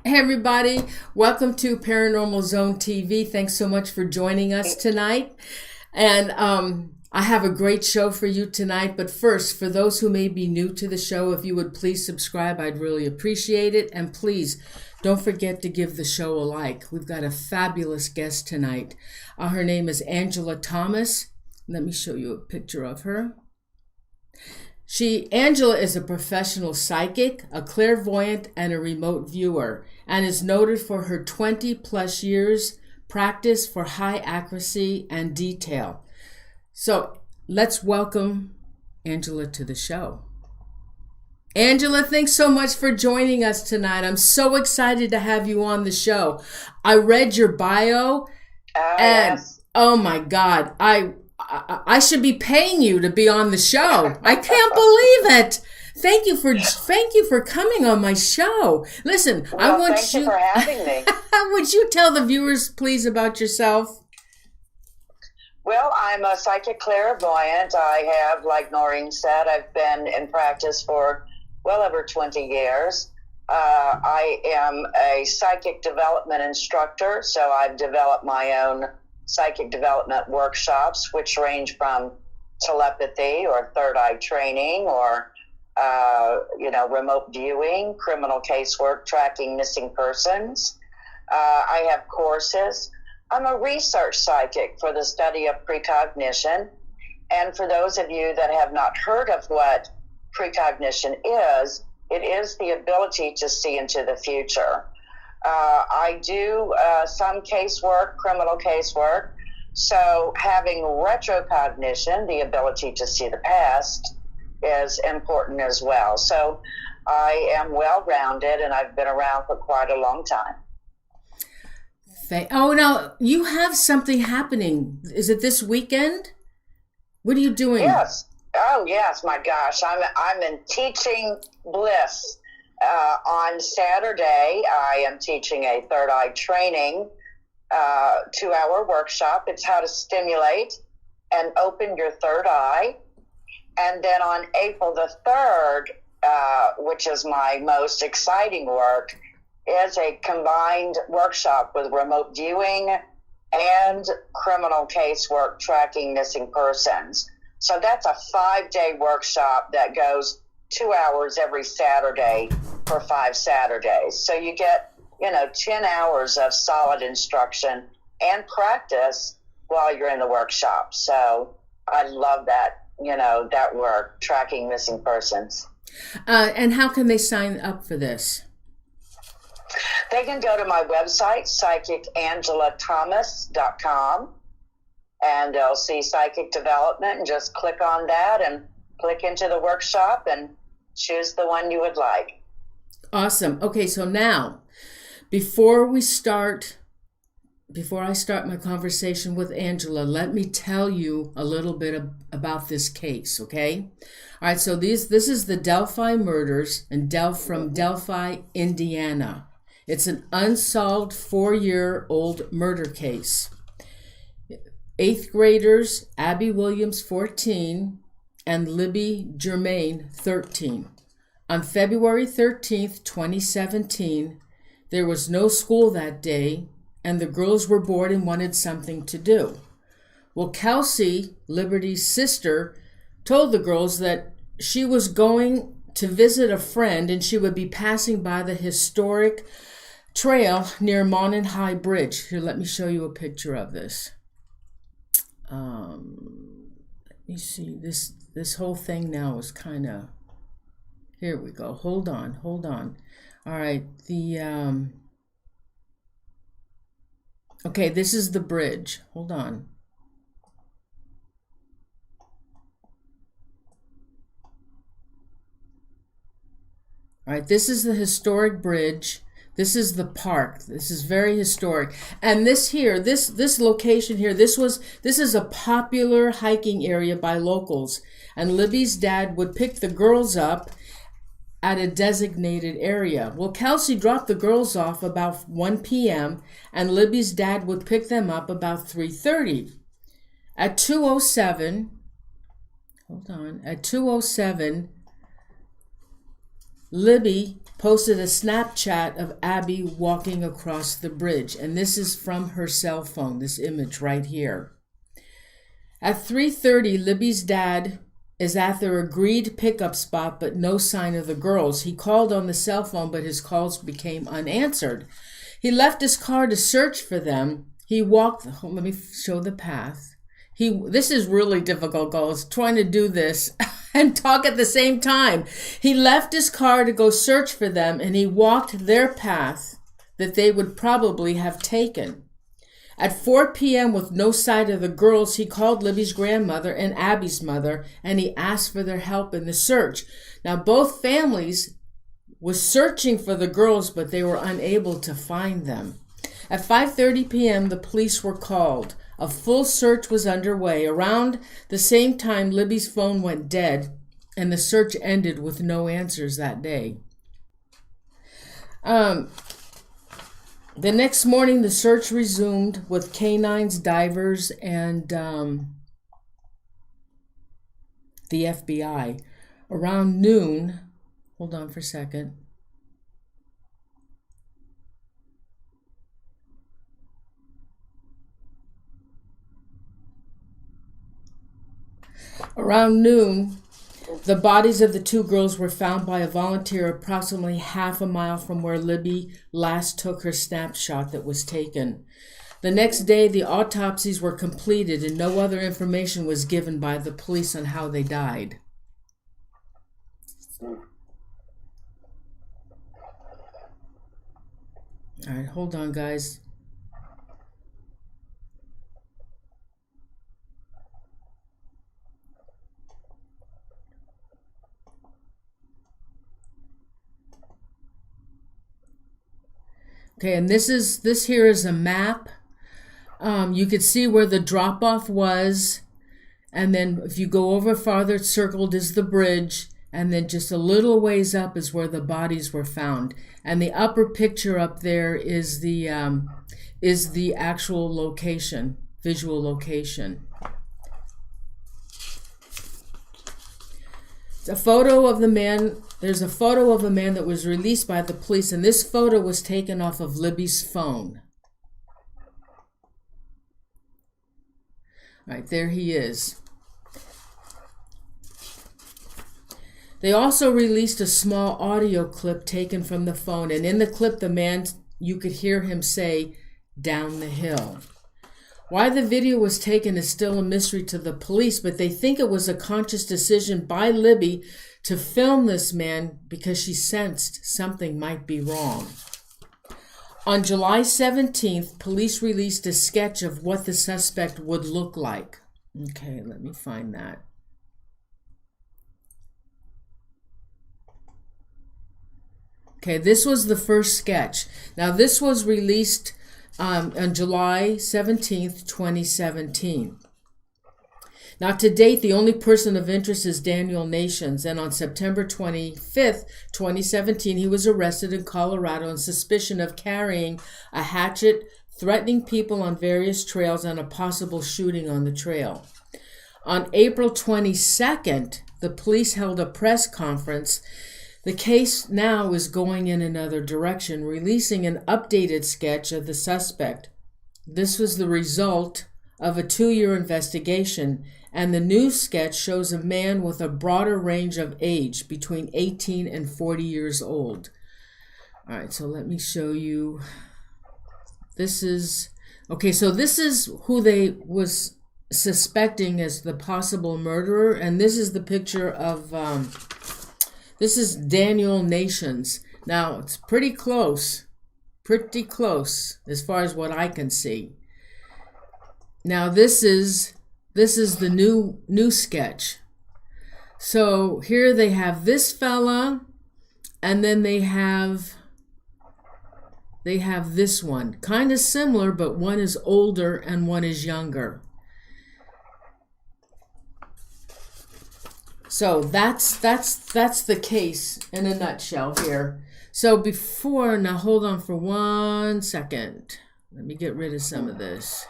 Hey everybody, welcome to Paranormal Zone TV. Thanks so much for joining us tonight. And I have a great show for you tonight. But first, for those who may be new to the show, if you would please subscribe, I'd really appreciate it. And please don't forget to give the show a like. We've got a fabulous guest tonight. Her name is Angela Thomas. Let me show you a picture of her. Angela is a professional psychic, a clairvoyant, and a remote viewer, and is noted for her 20 plus years practice for high accuracy and detail. So let's welcome Angela to the show. Angela, thanks so much for joining us tonight. I'm so excited to have you on the show. I read your bio and yes. Oh my God, I should be paying you to be on the show. I can't believe it. Thank you for coming on my show. Listen, well, thank you for having me. Would you tell the viewers, please, about yourself? Well, I'm a psychic clairvoyant. I have, like Noreen said, I've been in practice for well over 20 years. I am a psychic development instructor, so I've developed my own psychic development workshops, which range from telepathy or third eye training or, remote viewing, criminal casework, tracking missing persons. I have courses. I'm a research psychic for the study of precognition. And for those of you that have not heard of what precognition is, it is the ability to see into the future. I do some casework, criminal casework. So having retrocognition, the ability to see the past, is important as well. So I am well-rounded, and I've been around for quite a long time. Oh, now you have something happening. Is it this weekend? What are you doing? Yes. Oh, yes. My gosh, I'm in teaching bliss. On Saturday, I am teaching a third eye training, 2-hour workshop. It's how to stimulate and open your third eye. And then on April the 3rd, which is my most exciting work, is a combined workshop with remote viewing and criminal casework tracking missing persons. So that's a 5-day workshop that goes 2 hours every Saturday for 5 Saturdays. So you get, 10 hours of solid instruction and practice while you're in the workshop. So I love that, that work, tracking missing persons. And how can they sign up for this? They can go to my website, psychicangelathomas.com, and they'll see psychic development and just click on that and click into the workshop and choose the one you would like. Awesome. Okay, so now, before I start my conversation with Angela, let me tell you a little bit about this case, okay? All right, so this is the Delphi Murders from Delphi, Indiana. It's an unsolved 4-year-old murder case. 8th graders Abby Williams, 14, and Libby Germain, 13. On February 13th, 2017, there was no school that day, and the girls were bored and wanted something to do. Well, Kelsi, Liberty's sister, told the girls that she was going to visit a friend and she would be passing by the historic trail near Monon High Bridge. Here, let me show you a picture of this. Let me see. This whole thing now is kind of... Here we go. Hold on. All right. Okay, this is the bridge. Hold on. All right, this is the historic bridge. This is the park. This is very historic. And this location here, this is a popular hiking area by locals. And Libby's dad would pick the girls up at a designated area. Well, Kelsi dropped the girls off about 1 p.m. and Libby's dad would pick them up about 3:30. At 2:07, Libby posted a Snapchat of Abby walking across the bridge. And this is from her cell phone, this image right here. At 3:30, Libby's dad is at their agreed pickup spot, but no sign of the girls. He called on the cell phone, but his calls became unanswered. He left his car to search for them. He walked, let me show the path. This is really difficult, guys, trying to do this and talk at the same time. He left his car to go search for them, and he walked their path that they would probably have taken. At 4 p.m., with no sight of the girls, he called Libby's grandmother and Abby's mother, and he asked for their help in the search. Now, both families were searching for the girls, but they were unable to find them. At 5:30 p.m., the police were called. A full search was underway. Around the same time, Libby's phone went dead, and the search ended with no answers that day. The next morning, the search resumed with canines, divers, and the FBI. Around noon, hold on for a second. Around noon, the bodies of the two girls were found by a volunteer approximately half a mile from where Libby last took her snapshot that was taken. The next day, the autopsies were completed and no other information was given by the police on how they died. All right, hold on, guys. Okay, and this here is a map. You could see where the drop-off was, and then if you go over farther, circled is the bridge, and then just a little ways up is where the bodies were found. And the upper picture up there is the actual location, visual location. It's a photo of the man. There's a photo of a man that was released by the police, and this photo was taken off of Libby's phone. Right, there he is. They also released a small audio clip taken from the phone, and in the clip, the man, you could hear him say, "Down the hill." Why the video was taken is still a mystery to the police, but they think it was a conscious decision by Libby to film this man because she sensed something might be wrong. On July 17th, police released a sketch of what the suspect would look like. Okay, let me find that. Okay, this was the first sketch. Now, this was released on July 17th, 2017. Now, to date, the only person of interest is Daniel Nations, and on September 25th, 2017, he was arrested in Colorado on suspicion of carrying a hatchet, threatening people on various trails, and a possible shooting on the trail. On April 22nd, the police held a press conference. The case now is going in another direction, releasing an updated sketch of the suspect. This was the result of a 2-year investigation, and the new sketch shows a man with a broader range of age, between 18 and 40 years old. All right, so let me show you. This is, okay, so this is who they was suspecting as the possible murderer, and this is the picture of, this is Daniel Nations. Now, it's pretty close as far as what I can see. Now, this is the new sketch. So here they have this fella, and then they have this one. Kind of similar, but one is older and one is younger. So that's the case in a nutshell here. So before, now hold on for 1 second. Let me get rid of some of this.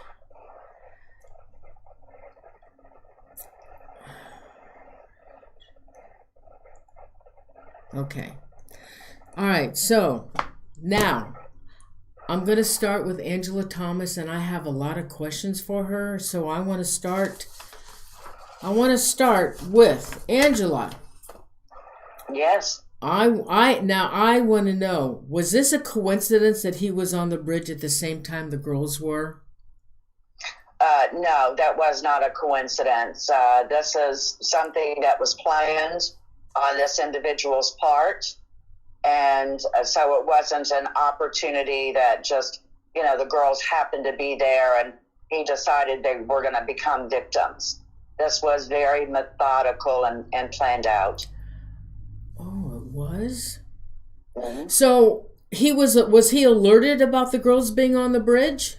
Okay. All right, so now I'm going to start with Angela Thomas, and I have a lot of questions for her. So I want to start with Angela. Yes. I want to know, was this a coincidence that he was on the bridge at the same time the girls were? No, that was not a coincidence. This is something that was planned on this individual's part. And so it wasn't an opportunity that just, the girls happened to be there and he decided they were going to become victims. This was very methodical and planned out. Oh, it was? Mm-hmm. So was he alerted about the girls being on the bridge?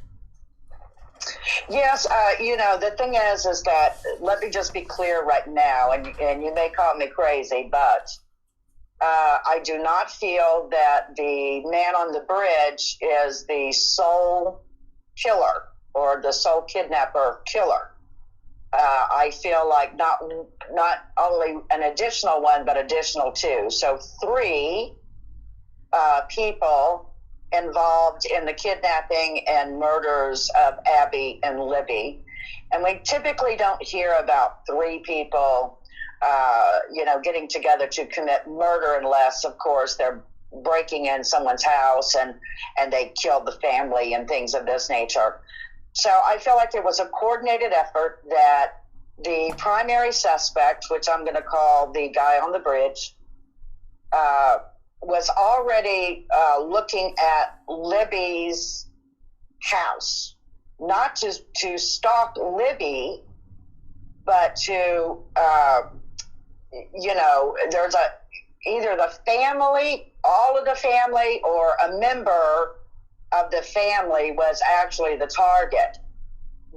Yes, the thing is that, let me just be clear right now, and you may call me crazy, but I do not feel that the man on the bridge is the sole killer or the sole kidnapper killer. I feel like not only an additional one, but additional two. So 3 people involved in the kidnapping and murders of Abby and Libby. And we typically don't hear about 3 people, getting together to commit murder unless, of course, they're breaking in someone's house and they killed the family and things of this nature. So I feel like it was a coordinated effort that the primary suspect, which I'm going to call the guy on the bridge, was already looking at Libby's house, not to stalk Libby, but to, there's either the family, all of the family, or a member of the family was actually the target.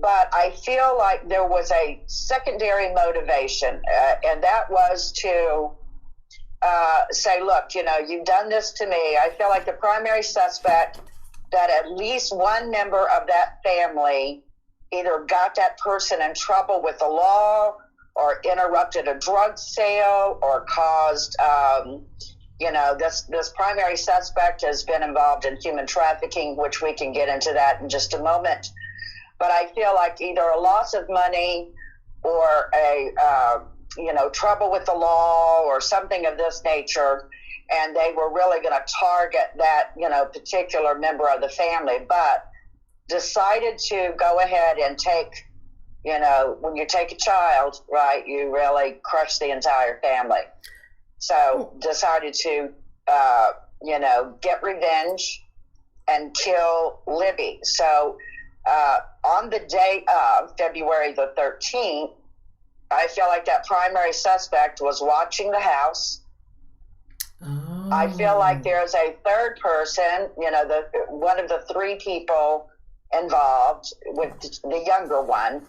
But I feel like there was a secondary motivation, and that was to say, look, you've done this to me. I feel like the primary suspect, that at least one member of that family either got that person in trouble with the law or interrupted a drug sale or caused, this primary suspect has been involved in human trafficking, which we can get into that in just a moment. But I feel like either a loss of money or a, trouble with the law or something of this nature, and they were really going to target that, particular member of the family, but decided to go ahead and take, when you take a child, right, you really crush the entire family. So decided to, get revenge and kill Libby. So on the day of February the 13th, I feel like that primary suspect was watching the house. Oh. I feel like there's a third person, one of the 3 people involved with the younger one,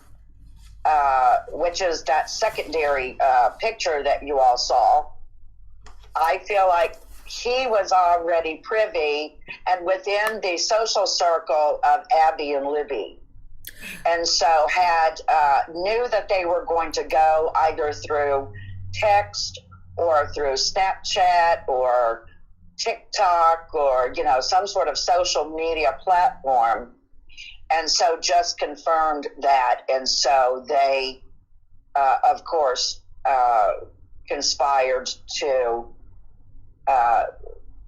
which is that secondary picture that you all saw. I feel like he was already privy and within the social circle of Abby and Libby. And so knew that they were going to go either through text or through Snapchat or TikTok or, some sort of social media platform. And so just confirmed that. And so they, of course, conspired to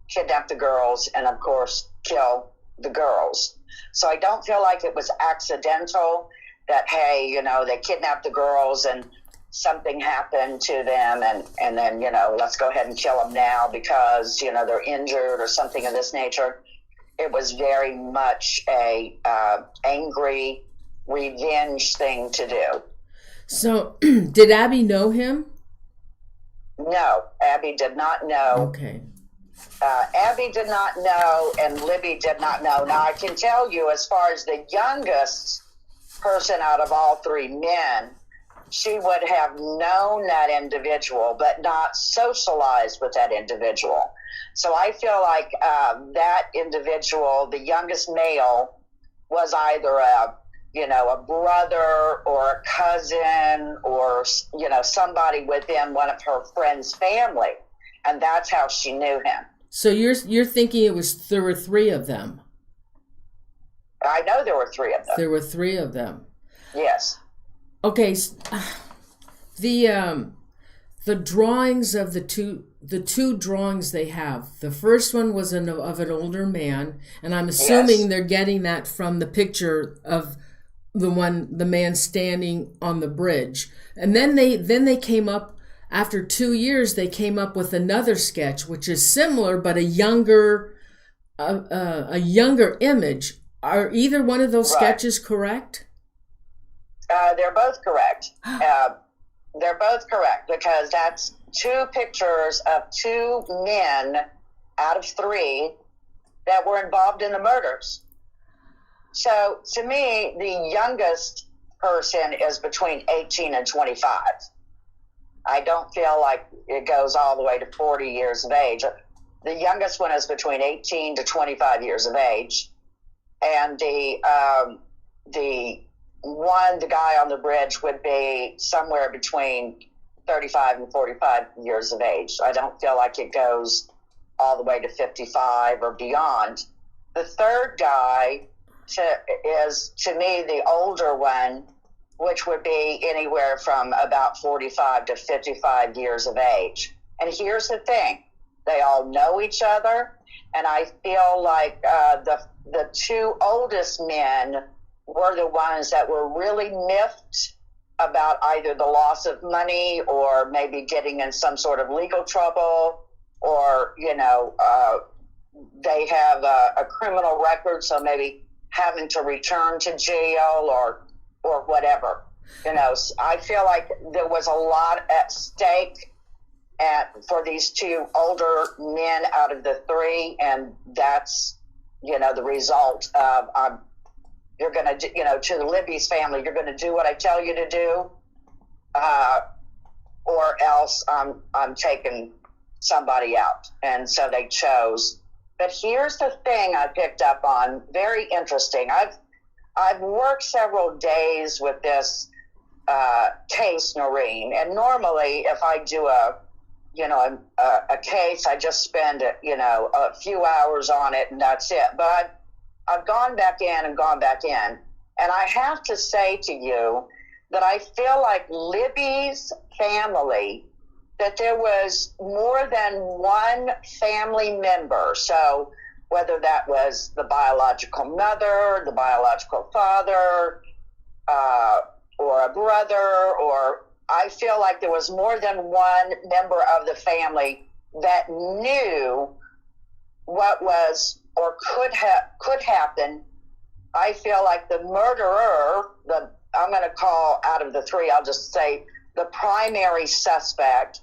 kidnap the girls and, of course, kill the girls. So I don't feel like it was accidental that, hey, they kidnapped the girls and something happened to them and then, let's go ahead and kill them now because, they're injured or something of this nature. It was very much a angry revenge thing to do. So did Abby know him? No, Abby did not know. Okay. Abby did not know, and Libby did not know. Now, I can tell you, as far as the youngest person out of all 3 men, she would have known that individual, but not socialized with that individual. So I feel like that individual, the youngest male, was either a brother or a cousin or, somebody within one of her friends' family. And that's how she knew him. So you're thinking there were three of them. I know there were three of them. There were three of them. Yes. Okay. The drawings of the two drawings they have. The first one was of an older man, and I'm assuming they're getting that from the picture of the man standing on the bridge. And then they came up after 2 years. They came up with another sketch, which is similar but a younger image. Are either one of those sketches correct? They're both correct. They're both correct because that's two pictures of two men out of three that were involved in the murders. So to me, the youngest person is between 18 and 25. I don't feel like it goes all the way to 40 years of age. The youngest one is between 18 to 25 years of age. And the guy on the bridge would be somewhere between 35 and 45 years of age. I don't feel like it goes all the way to 55 or beyond. The third guy is, to me, the older one, which would be anywhere from about 45 to 55 years of age. And here's the thing. They all know each other, and I feel like the two oldest men were the ones that were really miffed about either the loss of money or maybe getting in some sort of legal trouble, or, they have a criminal record, so maybe having to return to jail or whatever. I feel like there was a lot at stake for these two older men out of the three, and that's, the result of you're going to, to the Libby's family, you're going to do what I tell you to do, or else I'm taking somebody out. And so they chose. But here's the thing I picked up on, very interesting. I've worked several days with this case, Noreen, and normally if I do a case, I just spend, a few hours on it and that's it. But I've gone back in, and I have to say to you that I feel like Libby's family, that there was more than one family member. So whether that was the biological mother, the biological father, or a brother, or I feel like there was more than one member of the family that knew what was or could happen. I feel like the murderer, I'm going to call out of the three, I'll just say the primary suspect,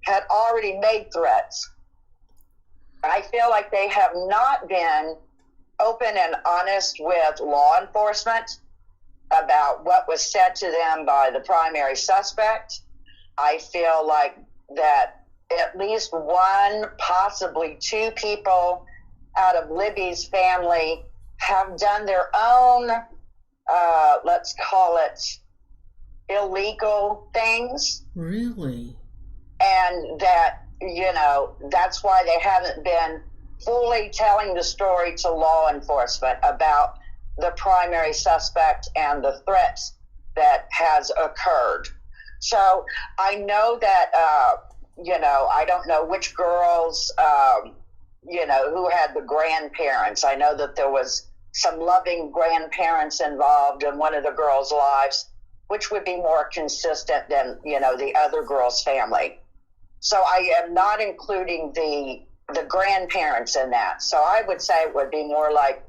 had already made threats. I feel like they have not been open and honest with law enforcement about what was said to them by the primary suspect. I feel like that at least one, possibly two people out of Libby's family have done their own, let's call it, illegal things. Really? And that, that's why they haven't been fully telling the story to law enforcement about the primary suspect and the threats that has occurred. So I know that, I don't know which girls, who had the grandparents. I know that there was some loving grandparents involved in one of the girls' lives, which would be more consistent than, the other girl's family. So I am not including the grandparents in that. So I would say it would be more like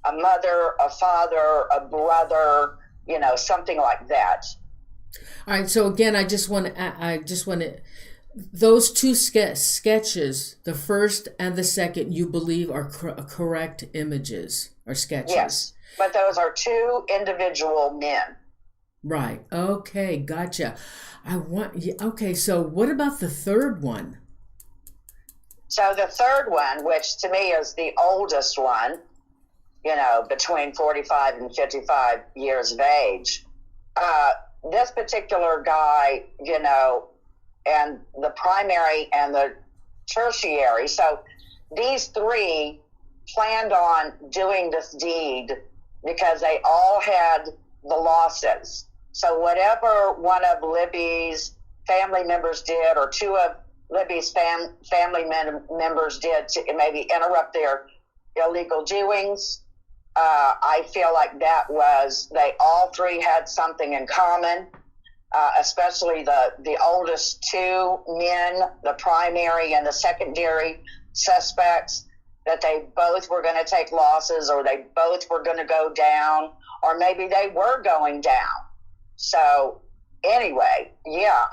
a mother, a father, a brother, something like that. All right. So again, I just want to, those two sketches, the first and the second, you believe are correct images or sketches? Yes, but those are two individual men. Right. Okay. Gotcha. Okay. So what about the third one? So the third one, which to me is the oldest one, between 45 and 55 years of age, this particular guy, and the primary and the tertiary. So these three planned on doing this deed because they all had the losses. So whatever one of Libby's family members did, or two of Libby's family members did to maybe interrupt their illegal doings, I feel like they all three had something in common, especially the oldest two men, the primary and the secondary suspects, that they both were going to take losses, or they both were going to go down, or maybe they were going down. So anyway, yeah,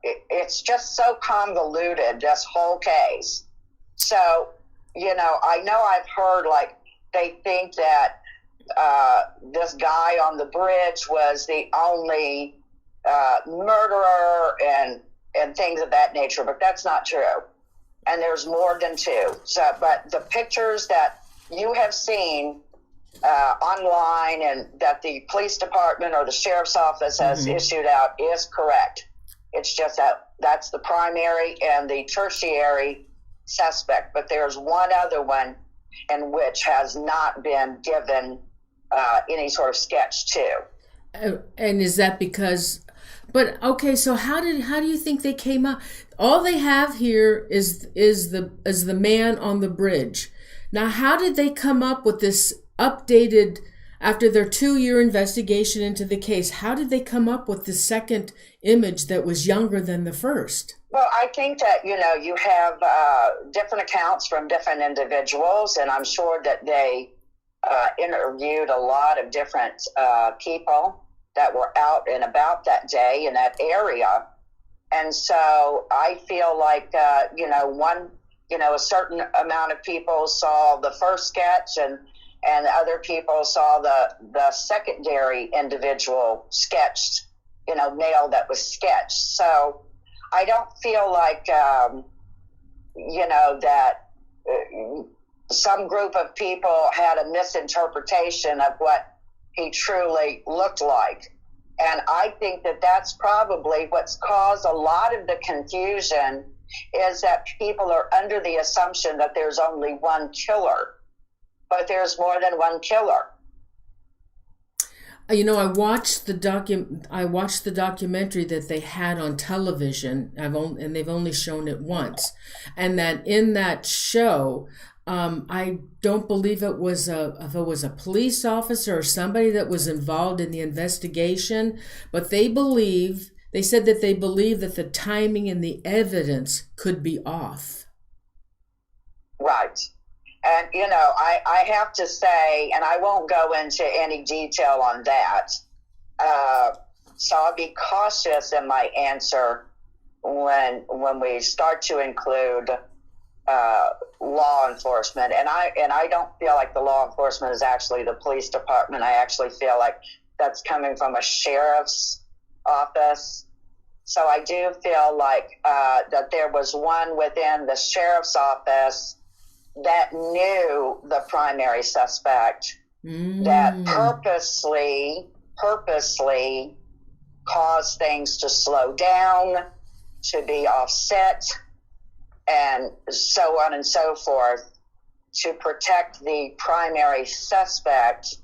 it's just so convoluted, this whole case. So, I know I've heard, like, they think that this guy on the bridge was the only murderer and things of that nature, but that's not true. And there's more than two. So, but the pictures that you have seen online and that the police department or the sheriff's office has issued out is correct. It's just that's the primary and the tertiary suspect, but there's one other one in which has not been given any sort of sketch to. And is that because? But okay, so how do you think they came up? All they have here is the man on the bridge. Now, how did they come up with this updated, after their 2-year investigation into the case? How did they come up with the second image that was younger than the first? Well, I think that, you have different accounts from different individuals, and I'm sure that they interviewed a lot of different people that were out and about that day in that area. And so I feel like, a certain amount of people saw the first sketch and other people saw the secondary individual sketched, male that was sketched. So I don't feel like, that some group of people had a misinterpretation of what he truly looked like. And I think that that's probably what's caused a lot of the confusion, is that people are under the assumption that there's only one killer, but there's more than one killer. I watched the documentary that they had on television. And they've only shown it once, and that in that show, I don't believe if it was a police officer or somebody that was involved in the investigation, but they said that they believe that the timing and the evidence could be off. Right. And, I have to say, and I won't go into any detail on that, so I'll be cautious in my answer when we start to include law enforcement. And I don't feel like the law enforcement is actually the police department. I actually feel like that's coming from a sheriff's office. So I do feel like that there was one within the sheriff's office that knew the primary suspect, that purposely caused things to slow down, to be offset, and so on and so forth, to protect the primary suspect,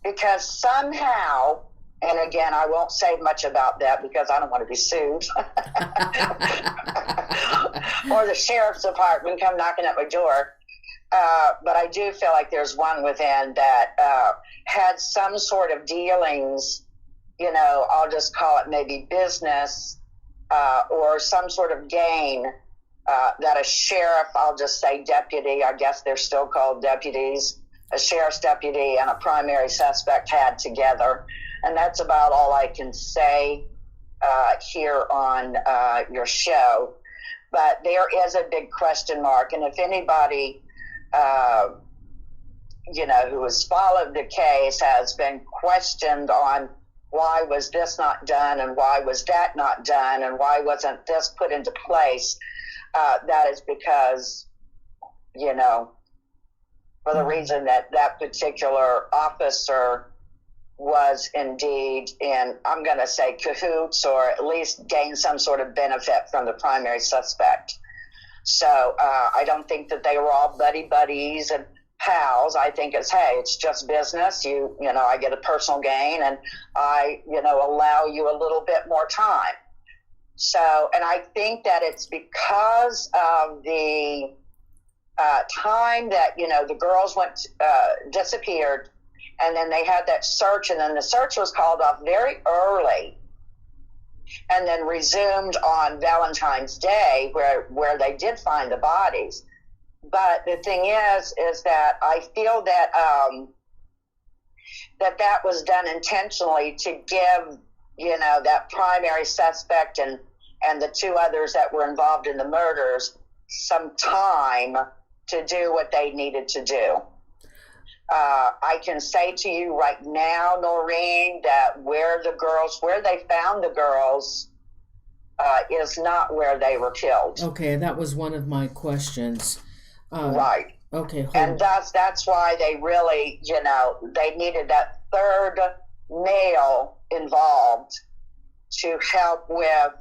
because somehow, and again, I won't say much about that because I don't want to be sued, or the sheriff's department come knocking at my door. But I do feel like there's one within that had some sort of dealings, I'll just call it maybe business, or some sort of gain that a sheriff, I'll just say deputy, I guess they're still called deputies, a sheriff's deputy and a primary suspect had together. And that's about all I can say here on your show. But there is a big question mark. And if anybody, who has followed the case has been questioned on why was this not done and why was that not done and why wasn't this put into place, that is because, for the reason that that particular officer was indeed in, I'm going to say, cahoots, or at least gained some sort of benefit from the primary suspect. So I don't think that they were all buddies and pals. I think it's, hey, it's just business. You know, I get a personal gain, and I, you know, allow you a little bit more time. So, and I think that it's because of the time that, you know, the girls disappeared, and then they had that search, and then the search was called off very early, and then resumed on Valentine's Day, where they did find the bodies. But the thing is that I feel that that was done intentionally to give, you know, that primary suspect and the two others that were involved in the murders some time to do what they needed to do. I can say to you right now, Noreen, that where they found the girls is not where they were killed. Okay, that was one of my questions. Right. Okay. And that's why they really, you know, they needed that third male involved to help with,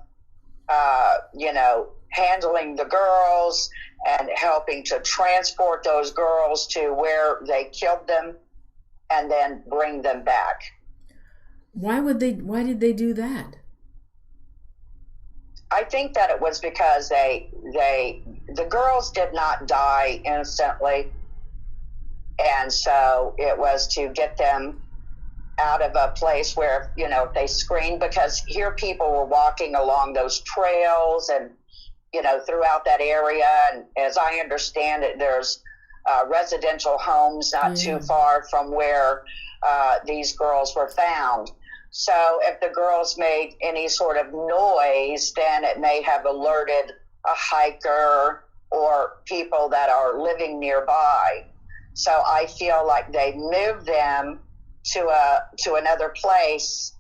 you know, handling the girls and helping to transport those girls to where they killed them and then bring them back. Why did they do that? I think that it was because the girls did not die instantly, and so it was to get them out of a place where, you know, they screened, because here people were walking along those trails and, you know, throughout that area, and as I understand it, there's residential homes not too far from where these girls were found. So if the girls made any sort of noise, then it may have alerted a hiker or people that are living nearby. So I feel like they moved them to another place,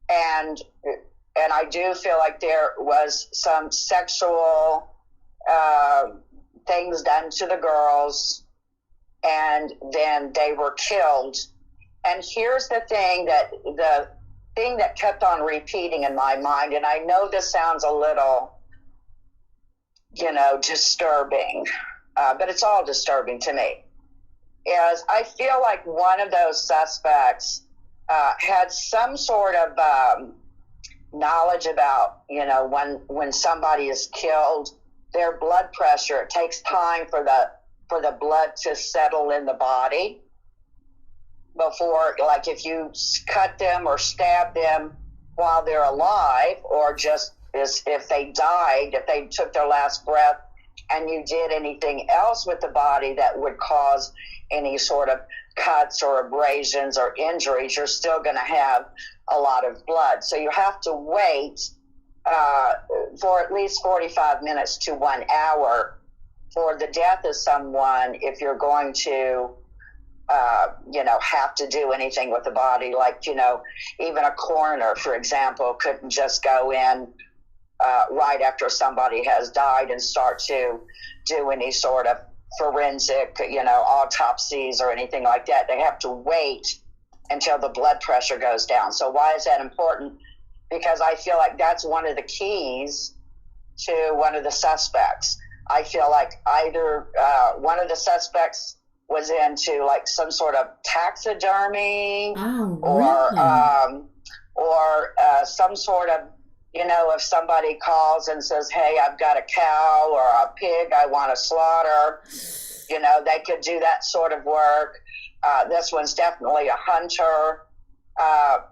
and I do feel like there was some sexual things done to the girls, and then they were killed. And here's the thing that kept on repeating in my mind, and I know this sounds a little, you know, disturbing, but it's all disturbing to me, is I feel like one of those suspects had some sort of knowledge about, you know, when somebody is killed, their blood pressure, it takes time for the blood to settle in the body before, like if you cut them or stab them while they're alive, or just if they died, if they took their last breath, and you did anything else with the body that would cause any sort of cuts or abrasions or injuries, you're still going to have a lot of blood. So you have to wait for at least 45 minutes to 1 hour for the death of someone if you're going to you know, have to do anything with the body. Like, you know, even a coroner, for example, couldn't just go in right after somebody has died and start to do any sort of forensic, you know, autopsies or anything like that. They have to wait until the blood pressure goes down. So why is that important? Because I feel like that's one of the keys to one of the suspects. I feel like either one of the suspects was into like some sort of taxidermy, or some sort of, you know, if somebody calls and says, hey, I've got a cow or a pig I want to slaughter, you know, they could do that sort of work. This one's definitely a hunter,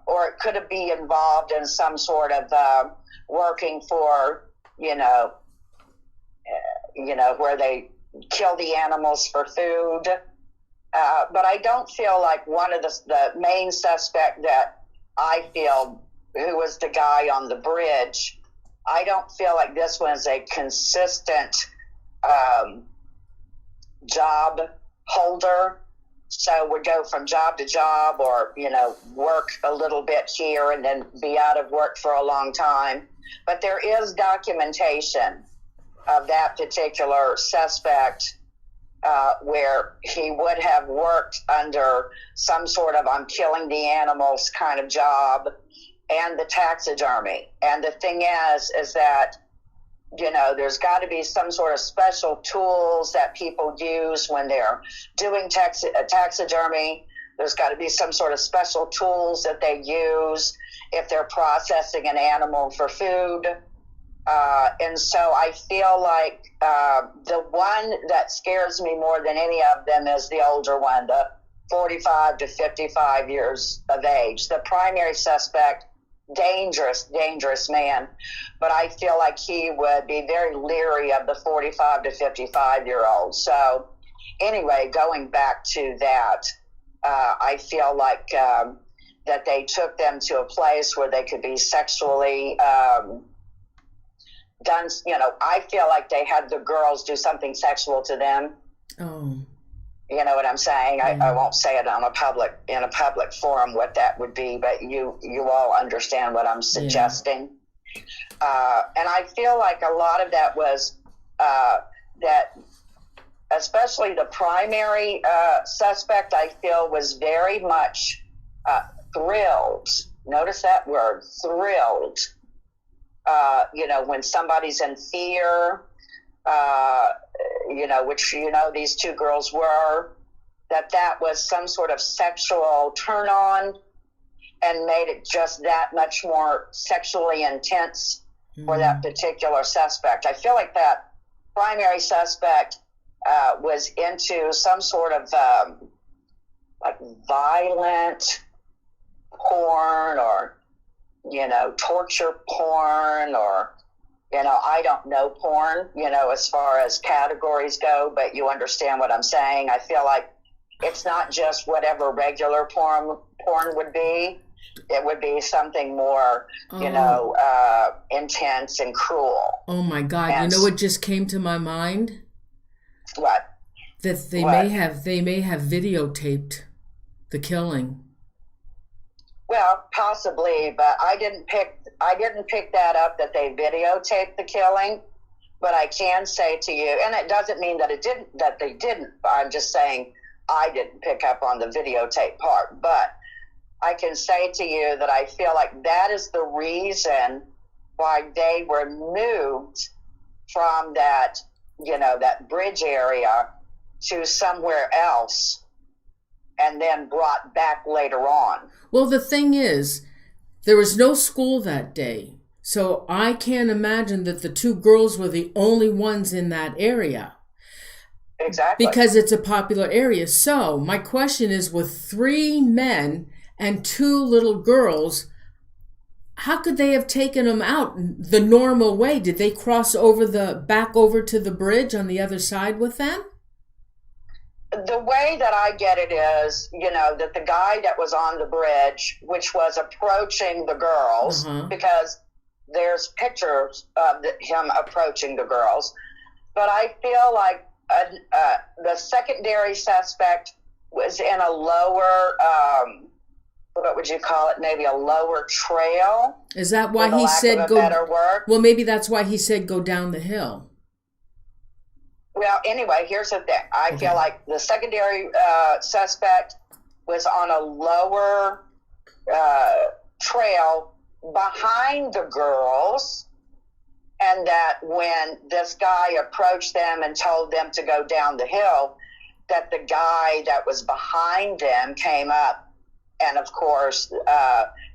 or it could be involved in some sort of working for, you know, where they kill the animals for food. But I don't feel like one of the main suspect that I feel, who was the guy on the bridge, I don't feel like this was a consistent job holder. So would go from job to job, or, you know, work a little bit here and then be out of work for a long time. But there is documentation of that particular suspect where he would have worked under some sort of I'm killing the animals kind of job, and the taxidermy. And the thing is that there's got to be some sort of special tools that people use when they're doing taxidermy. There's got to be some sort of special tools that they use if they're processing an animal for food. And so I feel like the one that scares me more than any of them is the older one, the 45 to 55 years of age. The primary suspect, dangerous man. But I feel like he would be very leery of the 45 to 55-year-old. So anyway, going back to that, I feel like that they took them to a place where they could be sexually done. I feel like they had the girls do something sexual to them. Oh. You know what I'm saying? Yeah. I won't say it in a public forum what that would be, but you all understand what I'm suggesting. Yeah. And I feel like a lot of that was that, especially the primary suspect, I feel was very much thrilled. Notice that word, thrilled. When somebody's in fear, which, these two girls were, that was some sort of sexual turn on and made it just that much more sexually intense for that particular suspect. I feel like that primary suspect was into some sort of like violent porn or, torture porn or, I don't know porn, as far as categories go, but you understand what I'm saying. I feel like it's not just whatever regular porn would be. It would be something more, intense and cruel. Oh my God. And you know what just came to my mind? What? That they may have videotaped the killing. Well, possibly, but I didn't pick that up that they videotaped the killing. But I can say to you, and it doesn't mean that they didn't. I'm just saying I didn't pick up on the videotape part. But I can say to you that I feel like that is the reason why they were moved from that, that bridge area to somewhere else and then brought back later on. Well, the thing is, there was no school that day. So I can't imagine that the two girls were the only ones in that area. Exactly. Because it's a popular area. So my question is, with 3 men and 2 little girls, how could they have taken them out the normal way? Did they cross back over to the bridge on the other side with them? The way that I get it is, that the guy that was on the bridge, which was approaching the girls, because there's pictures of him approaching the girls, but I feel like the secondary suspect was in a lower, what would you call it? Maybe a lower trail. Is that why he said go? Better word. Well, maybe that's why he said go down the hill. Well, anyway, here's the thing. I feel like the secondary suspect was on a lower trail behind the girls, and that when this guy approached them and told them to go down the hill, that the guy that was behind them came up and, of course,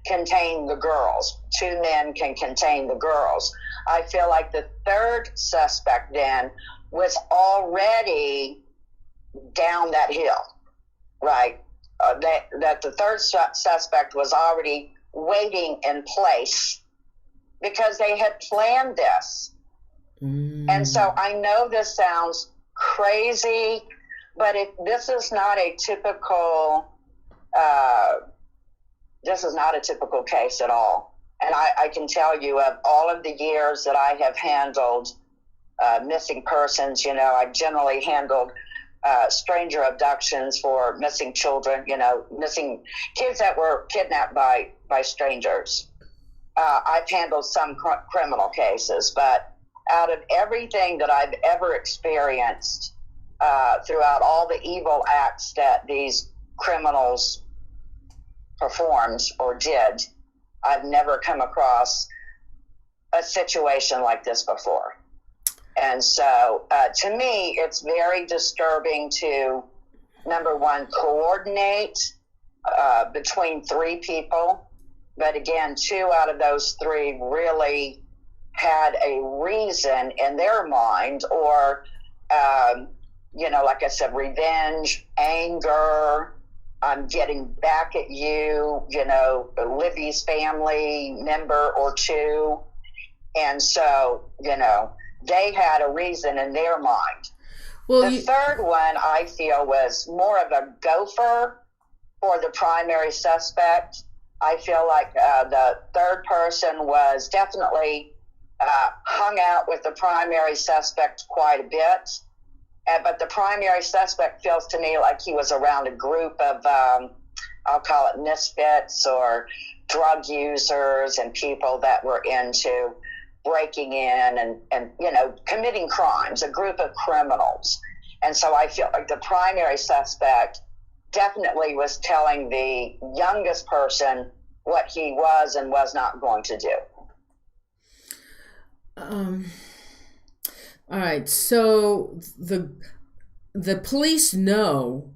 contained the girls. 2 men can contain the girls. I feel like the third suspect then was already down that hill, right? That the third suspect was already waiting in place because they had planned this. And so I know this sounds crazy, but this is not a typical case at all. And I can tell you, of all of the years that I have handled missing persons, I've generally handled stranger abductions for missing children, missing kids that were kidnapped by strangers. I've handled some criminal cases, but out of everything that I've ever experienced throughout all the evil acts that these criminals performed or did, I've never come across a situation like this before. And so, to me, it's very disturbing to, number one, coordinate between three people. But again, two out of those three really had a reason in their mind, or, like I said, revenge, anger, I'm getting back at you, Libby's family member or two. And so, they had a reason in their mind. Well, the third one, I feel, was more of a gopher for the primary suspect. I feel like the third person was definitely hung out with the primary suspect quite a bit. But the primary suspect feels to me like he was around a group of, I'll call it misfits or drug users and people that were into breaking in and committing crimes, a group of criminals. And so I feel like the primary suspect definitely was telling the youngest person what he was and was not going to do. All right, so the police know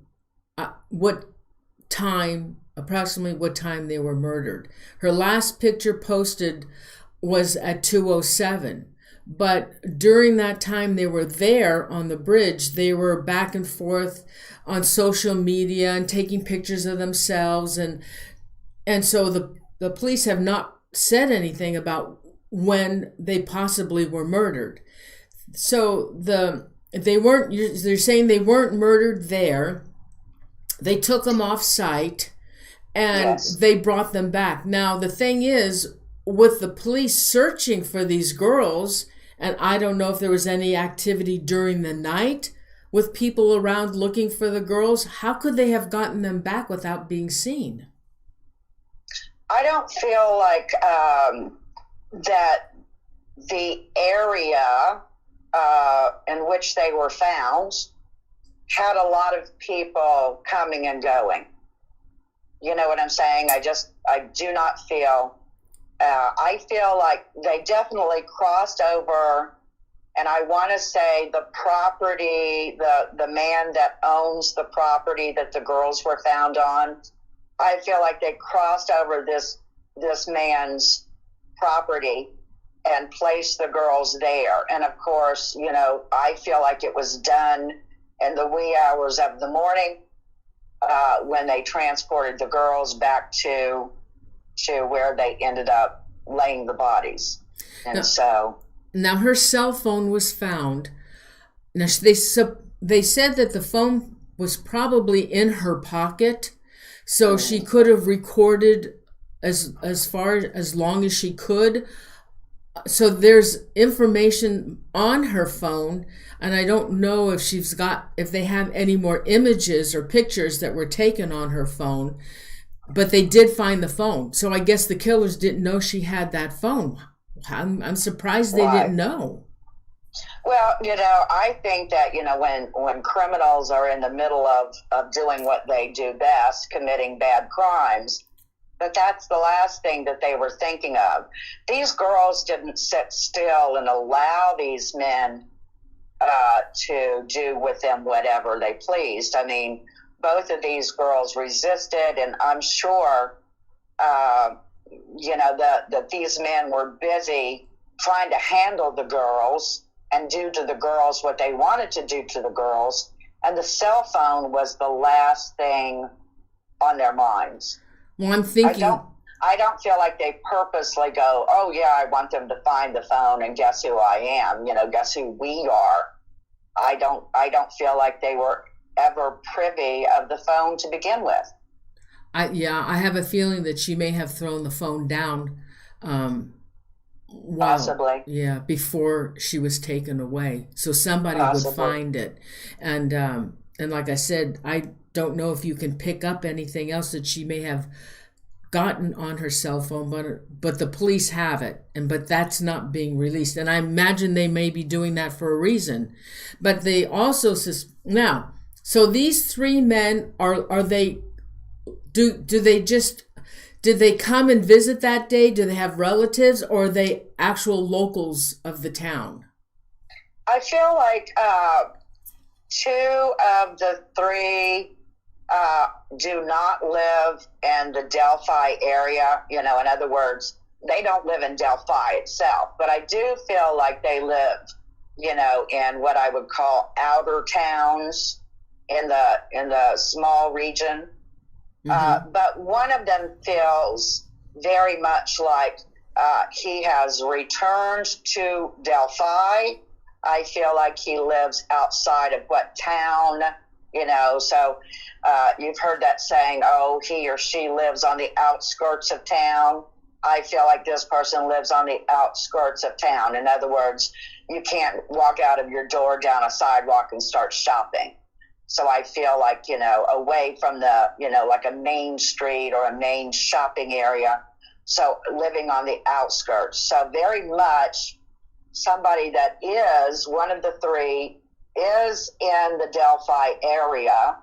approximately what time they were murdered. Her last picture posted was at 2:07, but during that time they were there on the bridge, they were back and forth on social media and taking pictures of themselves, and so the police have not said anything about when they possibly were murdered. So they're saying they weren't murdered there. They took them off site and yes, they brought them back. Now, the thing is, with the police searching for these girls, and I don't know if there was any activity during the night with people around looking for the girls, how could they have gotten them back without being seen? I don't feel like that the area in which they were found had a lot of people coming and going. You know what I'm saying? I do not feel, I feel like they definitely crossed over, and I want to say the property, the man that owns the property that the girls were found on, I feel like they crossed over this man's property and placed the girls there. And of course, I feel like it was done in the wee hours of the morning when they transported the girls back to where they ended up laying the bodies. And now her cell phone was found. Now they said that the phone was probably in her pocket, so she could have recorded as long as she could. So there's information on her phone, and I don't know if they have any more images or pictures that were taken on her phone, but they did find the phone. So I guess the killers didn't know she had that phone. I'm surprised they didn't know. Well, I think that, when criminals are in the middle of doing what they do best, committing bad crimes, that's the last thing that they were thinking of. These girls didn't sit still and allow these men to do with them whatever they pleased. I mean, both of these girls resisted, and I'm sure, that these men were busy trying to handle the girls and do to the girls what they wanted to do to the girls, and the cell phone was the last thing on their minds. Well, I'm thinking, I don't feel like they purposely go, oh yeah, I want them to find the phone and guess who I am, guess who we are. I don't feel like they were ever privy of the phone to begin with. I have a feeling that she may have thrown the phone down. Possibly. Yeah, before she was taken away. So somebody would find it. And like I said, I don't know if you can pick up anything else that she may have gotten on her cell phone, but the police have it, but that's not being released. And I imagine they may be doing that for a reason. But they also now, so these three men are they? Did they come and visit that day? Do they have relatives, or are they actual locals of the town? I feel like two of the three do not live in the Delphi area. In other words, they don't live in Delphi itself, but I do feel like they live, in what I would call outer towns in the small region. But one of them feels very much like he has returned to Delphi. I feel like he lives outside of what town, so you've heard that saying, oh, he or she lives on the outskirts of town. I feel like this person lives on the outskirts of town. In other words, you can't walk out of your door down a sidewalk and start shopping. So I feel like, away from the, like a main street or a main shopping area. So living on the outskirts. So very much somebody that is, one of the three is in the Delphi area,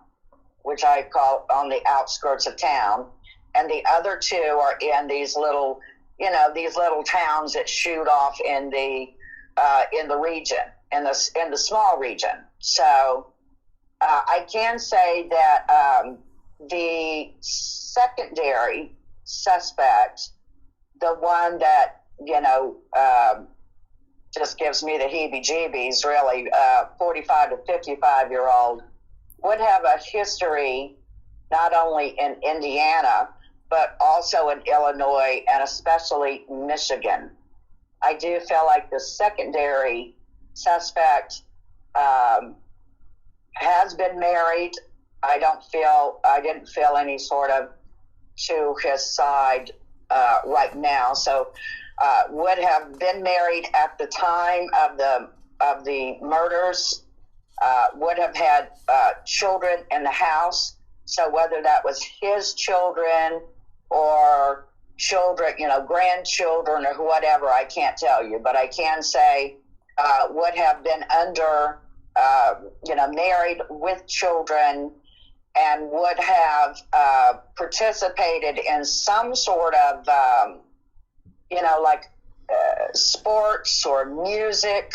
which I call on the outskirts of town. And the other two are in these little, these little towns that shoot off in the region, in the small region. So I can say that the secondary suspect, the one that, just gives me the heebie-jeebies, really, 45 to 55-year-old, would have a history not only in Indiana, but also in Illinois and especially Michigan. I do feel like the secondary suspect has been married. I didn't feel any sort of to his side right now. So would have been married at the time of the murders, would have had children in the house. So whether that was his children or children, grandchildren or whatever, I can't tell you. But I can say would have been under, married with children and would have participated in some sort of, sports or music,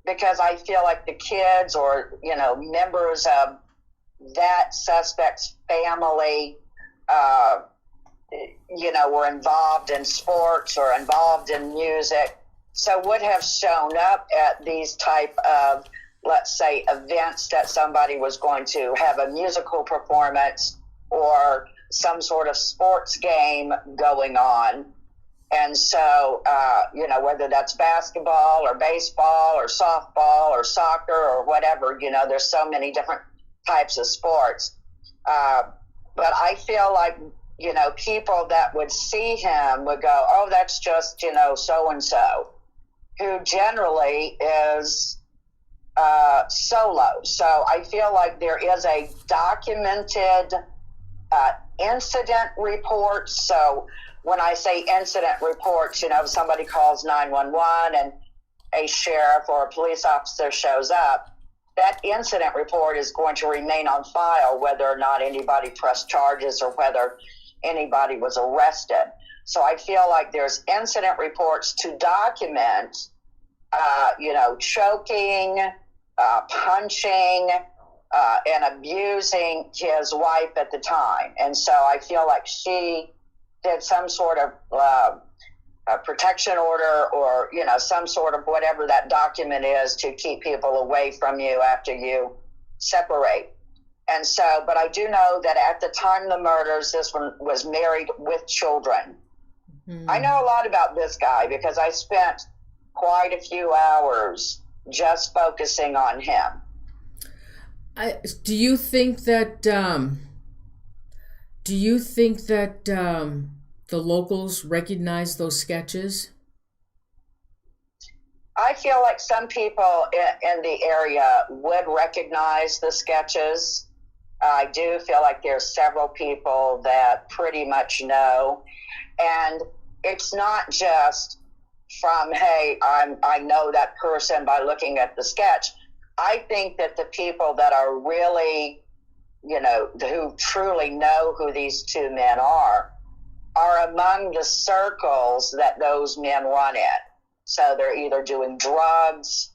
because I feel like the kids or, members of that suspect's family, were involved in sports or involved in music. So would have shown up at these type of, let's say, events that somebody was going to have a musical performance or some sort of sports game going on. And so, whether that's basketball or baseball or softball or soccer or whatever, there's so many different types of sports. But I feel like, people that would see him would go, oh, that's just, so-and-so, who generally is solo. So I feel like there is a documented incident report. So when I say incident reports, somebody calls 911 and a sheriff or a police officer shows up, that incident report is going to remain on file whether or not anybody pressed charges or whether anybody was arrested. So I feel like there's incident reports to document, choking, punching, and abusing his wife at the time. And so I feel like she did some sort of protection order or, some sort of whatever that document is to keep people away from you after you separate. And so, but I do know that at the time of the murders, this one was married with children. I know a lot about this guy because I spent quite a few hours just focusing on him. Do you think that the locals recognize those sketches? I feel like some people in the area would recognize the sketches. I do feel like there's several people that pretty much know. And it's not just from, hey, I know that person by looking at the sketch. I think that the people that are really, who truly know who these two men are among the circles that those men run in. So they're either doing drugs,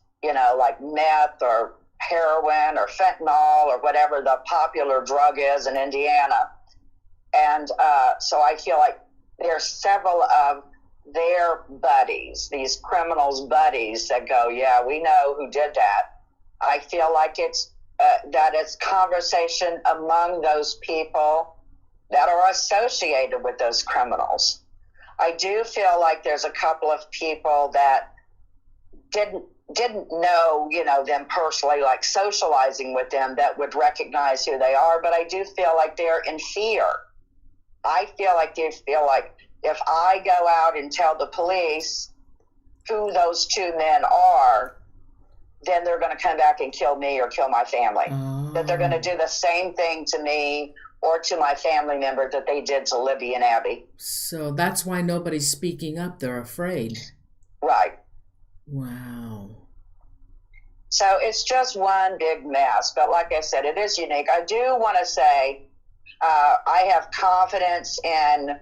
like meth or heroin or fentanyl or whatever the popular drug is in Indiana. And so I feel like there's several of their buddies, these criminals' buddies, that go, yeah, we know who did that. I feel like it's conversation among those people that are associated with those criminals. I do feel like there's a couple of people that didn't know, them personally, like socializing with them, that would recognize who they are. But I do feel like they're in fear. I feel like they feel like if I go out and tell the police who those two men are, then they're going to come back and kill me or kill my family. That they're going to do the same thing to me or to my family member that they did to Libby and Abby. So that's why nobody's speaking up. They're afraid. Right. Wow. So it's just one big mess. But like I said, it is unique. I do want to say I have confidence in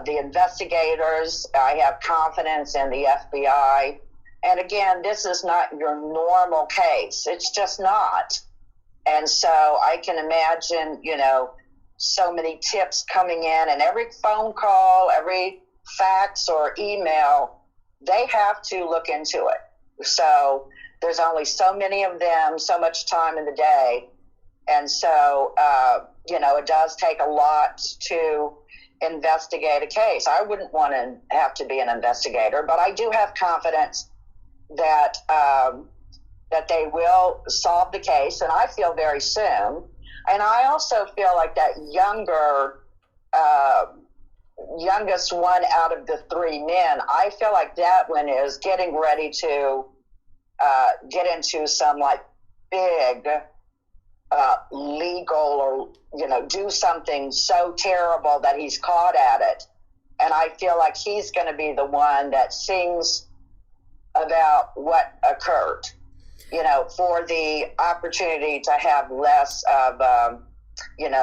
the investigators. I have confidence in the FBI. And again, this is not your normal case. It's just not. And so I can imagine, so many tips coming in, and every phone call, every fax or email, they have to look into it. So there's only so many of them, so much time in the day. And so, it does take a lot to investigate a case. I wouldn't want to have to be an investigator, but I do have confidence that they will solve the case, and I feel very soon. And I also feel like that youngest one out of the three men, I feel like that one is getting ready to get into some like big legal or do something so terrible that he's caught at it. And I feel like he's going to be the one that sings about what occurred, for the opportunity to have less of,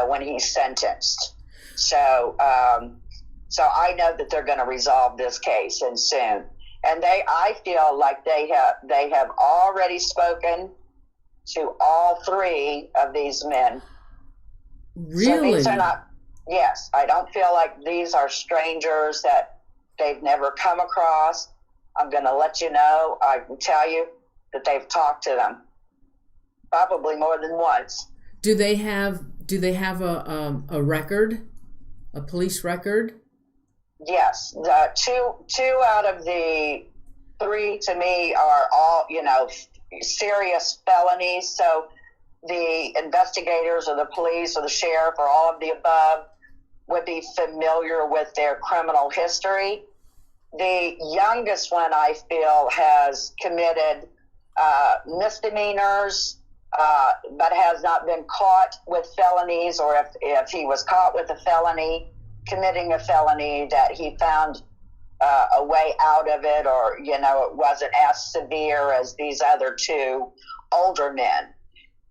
when he's sentenced. So I know that they're going to resolve this case, and soon. And I feel like they have already spoken to all three of these men. Really? So these are not, yes, I don't feel like these are strangers that they've never come across. I'm going to let you know, I can tell you that they've talked to them probably more than once. Do they have a record, a police record? Yes. The two out of the three to me are all, serious felonies. So the investigators or the police or the sheriff or all of the above would be familiar with their criminal history. The youngest one, I feel, has committed misdemeanors, but has not been caught with felonies, or if he was caught with a felony, committing a felony, that he found a way out of it, or, it wasn't as severe as these other two older men.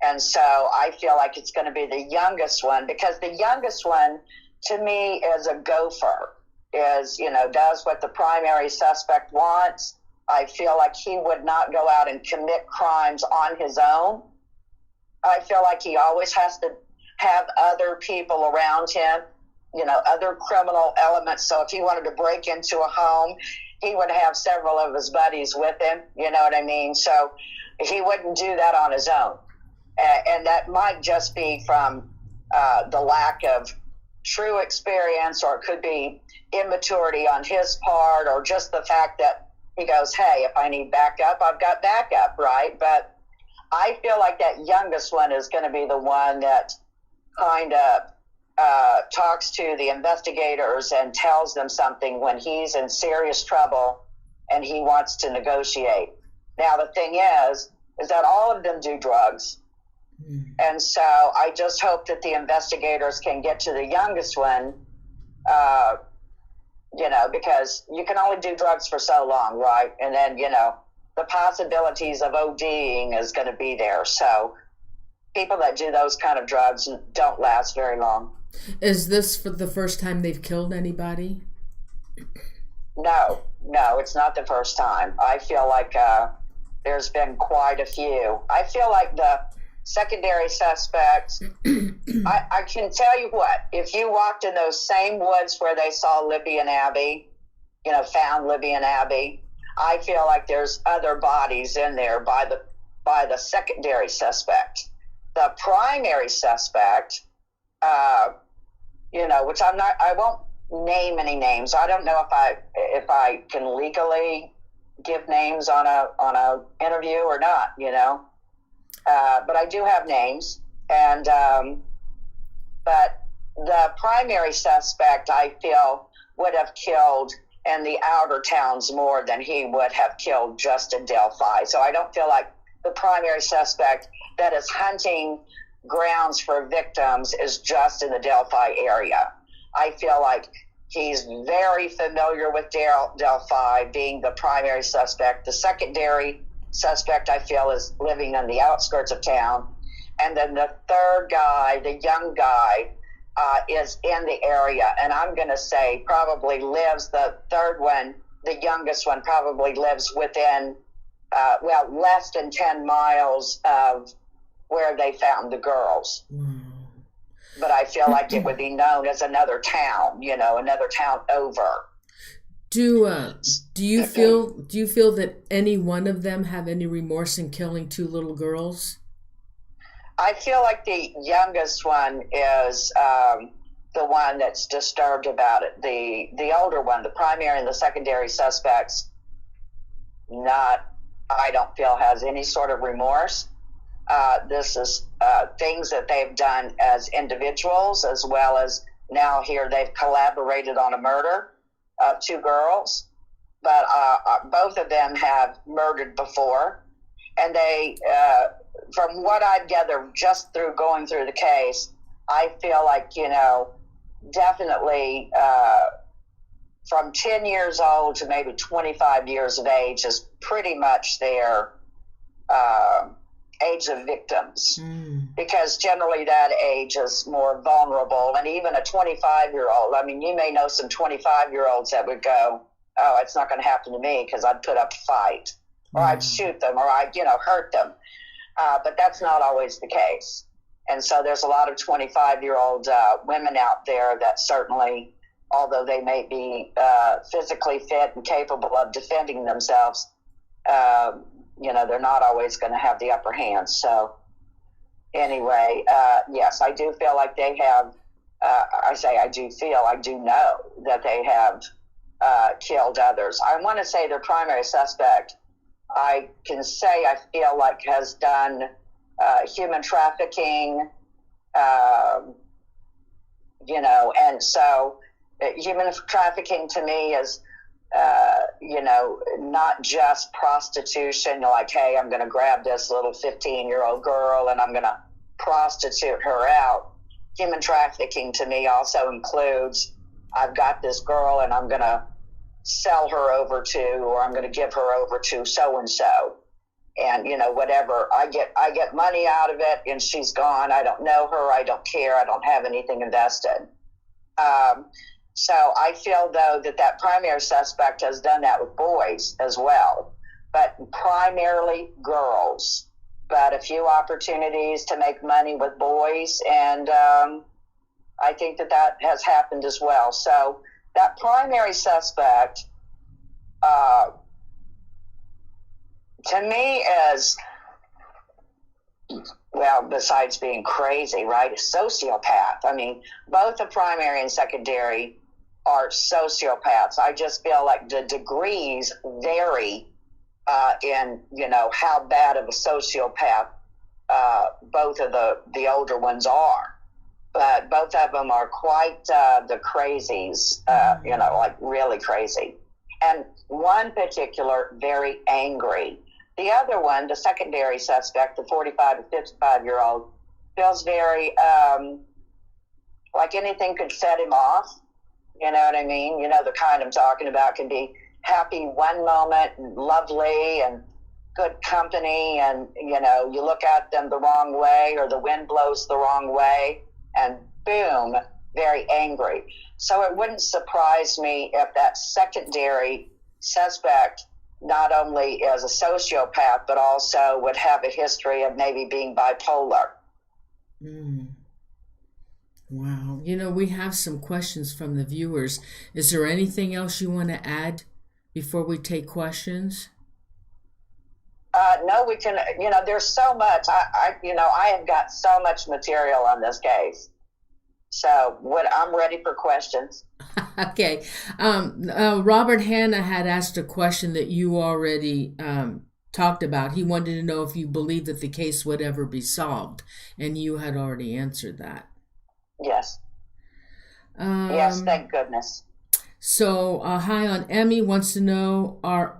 And so I feel like it's going to be the youngest one, because the youngest one, to me, is a gopher, does what the primary suspect wants. I feel like he would not go out and commit crimes on his own. I feel like he always has to have other people around him, other criminal elements. So if he wanted to break into a home, he would have several of his buddies with him, you know what I mean? So he wouldn't do that on his own. And that might just be from the lack of true experience, or it could be immaturity on his part, or just the fact that he goes, hey, if I need backup, I've got backup, right? But I feel like that youngest one is going to be the one that kind of talks to the investigators and tells them something when he's in serious trouble and he wants to negotiate. Now, the thing is that all of them do drugs. And so I just hope that the investigators can get to the youngest one, because you can only do drugs for so long, right? And then, the possibilities of ODing is going to be there. So people that do those kind of drugs don't last very long. Is this for the first time they've killed anybody? No, it's not the first time. I feel like there's been quite a few. I feel like the secondary suspects, I can tell you what, if you walked in those same woods where they saw Libby and Abby, found Libby and Abby, I feel like there's other bodies in there by the secondary suspect. The primary suspect, which I won't name any names. I don't know if I can legally give names on a interview or not, but I do have names, and but the primary suspect, I feel, would have killed in the outer towns more than he would have killed just in Delphi. So I don't feel like the primary suspect that is hunting grounds for victims is just in the Delphi area. I feel like he's very familiar with Delphi, being the primary suspect. The secondary suspect, I feel, is living on the outskirts of town. And then the third guy, the young guy, is in the area. And I'm going to say probably lives, the third one, the youngest one, probably lives within, less than 10 miles of where they found the girls. But I feel like it would be known as another town, another town over. Do you feel that any one of them have any remorse in killing two little girls? I feel like the youngest one is the one that's disturbed about it. The older one, the primary and the secondary suspects, I don't feel has any sort of remorse. This is things that they've done as individuals, as well as now here they've collaborated on a murder of two girls. But both of them have murdered before. And they, from what I've gathered just through going through the case, I feel like, definitely from 10 years old to maybe 25 years of age is pretty much their age of victims, because generally that age is more vulnerable. And even a 25-year-old, you may know some 25-year-olds that would go, oh, it's not going to happen to me because I'd put up a fight, or I'd shoot them, or I'd, hurt them. But that's not always the case. And so there's a lot of 25-year-old women out there that certainly, although they may be physically fit and capable of defending themselves, they're not always going to have the upper hand. So anyway, yes, I do feel like they have, I do know that they have killed others. I want to say their primary suspect, I can say I feel like has done human trafficking, and so human trafficking to me is, not just prostitution, like, hey, I'm going to grab this little 15-year-old girl and I'm going to prostitute her out. Human trafficking to me also includes, I've got this girl and I'm going to sell her over to, or I'm going to give her over to so-and-so. And, whatever, I get money out of it and she's gone. I don't know her. I don't care. I don't have anything invested. So I feel, though, that primary suspect has done that with boys as well, but primarily girls. But a few opportunities to make money with boys, and I think that has happened as well. So that primary suspect, to me, is, well, besides being crazy, right, a sociopath. Both the primary and secondary are sociopaths. I just feel like the degrees vary in, how bad of a sociopath both of the older ones are. But both of them are quite the crazies, like really crazy. And one particular, very angry. The other one, the secondary suspect, the 45 to 55-year-old, feels very like anything could set him off. You know what I mean? The kind I'm talking about, can be happy one moment and lovely and good company, and, you look at them the wrong way or the wind blows the wrong way and boom, very angry. So it wouldn't surprise me if that secondary suspect not only as a sociopath, but also would have a history of maybe being bipolar. Mm. Wow. You know, we have some questions from the viewers. Is there anything else you want to add before we take questions? No, we can, there's so much. I have got so much material on this case. So I'm ready for questions. Okay. Robert Hanna had asked a question that you already talked about. He wanted to know if you believe that the case would ever be solved, and you had already answered that. Yes. Yes, thank goodness. So, High on Emmy wants to know, are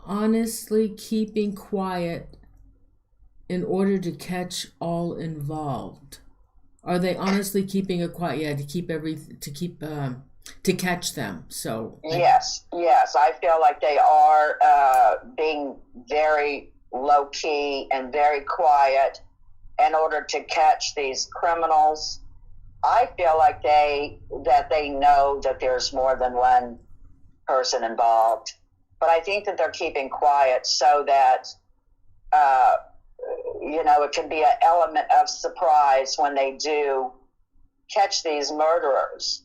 honestly keeping quiet in order to catch all involved? Are they honestly keeping it quiet? Yeah, to catch them. So yes, I feel like they are being very low key and very quiet in order to catch these criminals. I feel like they know that there's more than one person involved, but I think that they're keeping quiet so that it can be an element of surprise when they do catch these murderers.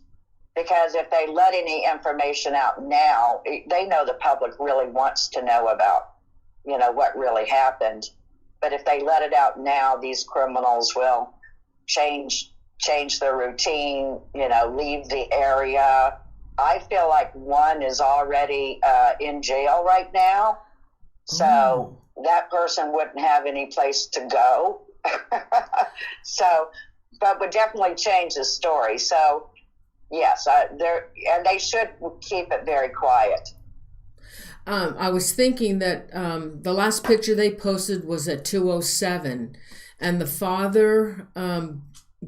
Because if they let any information out now, they know the public really wants to know about, what really happened. But if they let it out now, these criminals will change their routine, leave the area. I feel like one is already in jail right now. So that person wouldn't have any place to go. But would definitely change the story. So, yes, they should keep it very quiet. I was thinking that the last picture they posted was at 2:07, and the father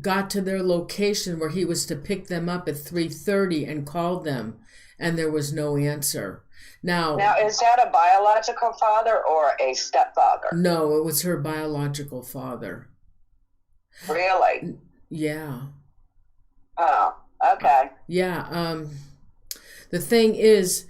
got to their location where he was to pick them up at 3:30 and called them, and there was no answer. Now, is that a biological father or a stepfather? No, it was her biological father. Really? Yeah. Oh, okay. Yeah. The thing is,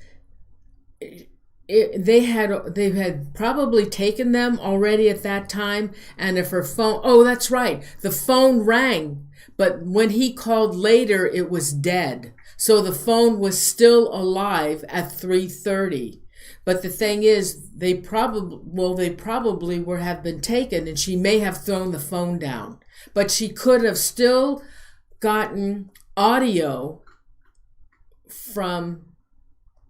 they had probably taken them already at that time, and if her phone, that's right, the phone rang, but when he called later, it was dead. So the phone was still alive at 3:30. But the thing is, they probably have been taken, and she may have thrown the phone down. But she could have still gotten audio from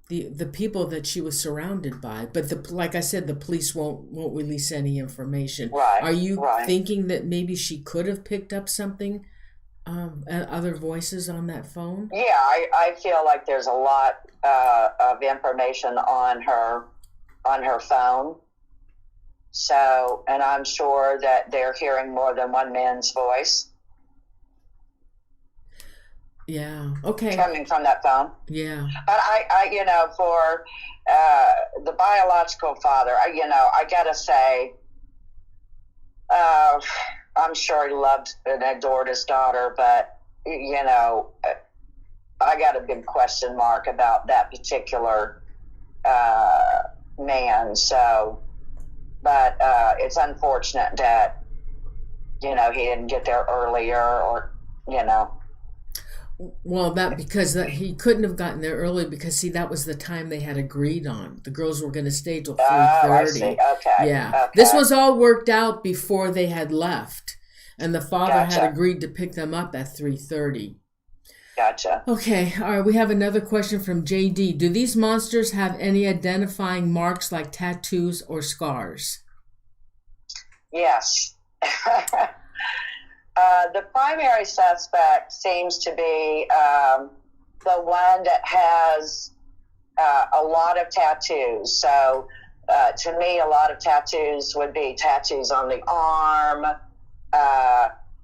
the people that she was surrounded by. But like I said, the police won't release any information. Right. Are you thinking that maybe she could have picked up something? Other voices on that phone? Yeah, I feel like there's a lot of information on her phone. So, and I'm sure that they're hearing more than one man's voice. Yeah. Okay. Coming from that phone. Yeah. But for the biological father, I gotta say, I'm sure he loved and adored his daughter, but, I got a big question mark about that particular man. So, but it's unfortunate that, he didn't get there earlier or. Well, because he couldn't have gotten there early because, that was the time they had agreed on. The girls were going to stay till 3:30. I see. Okay. Yeah. Okay. This was all worked out before they had left, and the father Gotcha. had agreed to pick them up at 3:30. Gotcha. Okay. All right. We have another question from JD. Do these monsters have any identifying marks like tattoos or scars? Yes. The primary suspect seems to be the one that has a lot of tattoos. So, to me, a lot of tattoos would be tattoos on the arm,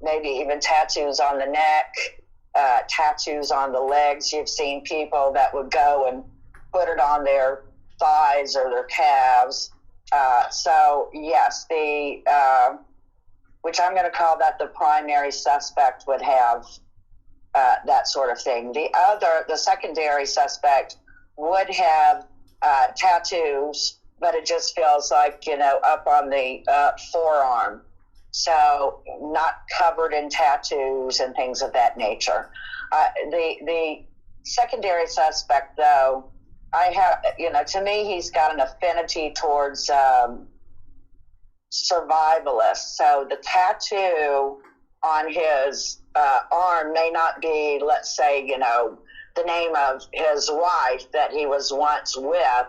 maybe even tattoos on the neck, tattoos on the legs. You've seen people that would go and put it on their thighs or their calves. So, yes, which I'm going to call that the primary suspect would have that sort of thing. The secondary suspect would have tattoos, but it just feels like, up on the forearm. So not covered in tattoos and things of that nature. The secondary suspect, though, to me, he's got an affinity towards survivalists. So the tattoo on his arm may not be, let's say, the name of his wife that he was once with.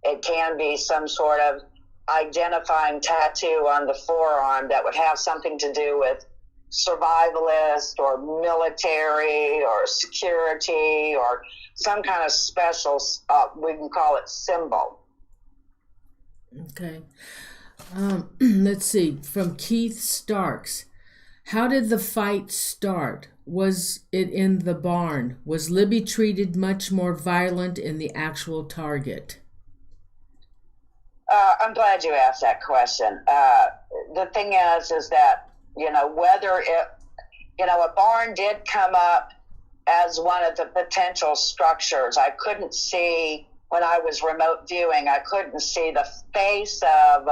It can be some sort of identifying tattoo on the forearm that would have something to do with survivalist or military or security or some kind of special, we can call it symbol. Okay. Let's see. From Keith Starks. How did the fight start? Was it in the barn? Was Libby treated much more violent in the actual target? I'm glad you asked that question. The thing is that, whether a barn did come up as one of the potential structures. I couldn't see, when I was remote viewing, I couldn't see the face of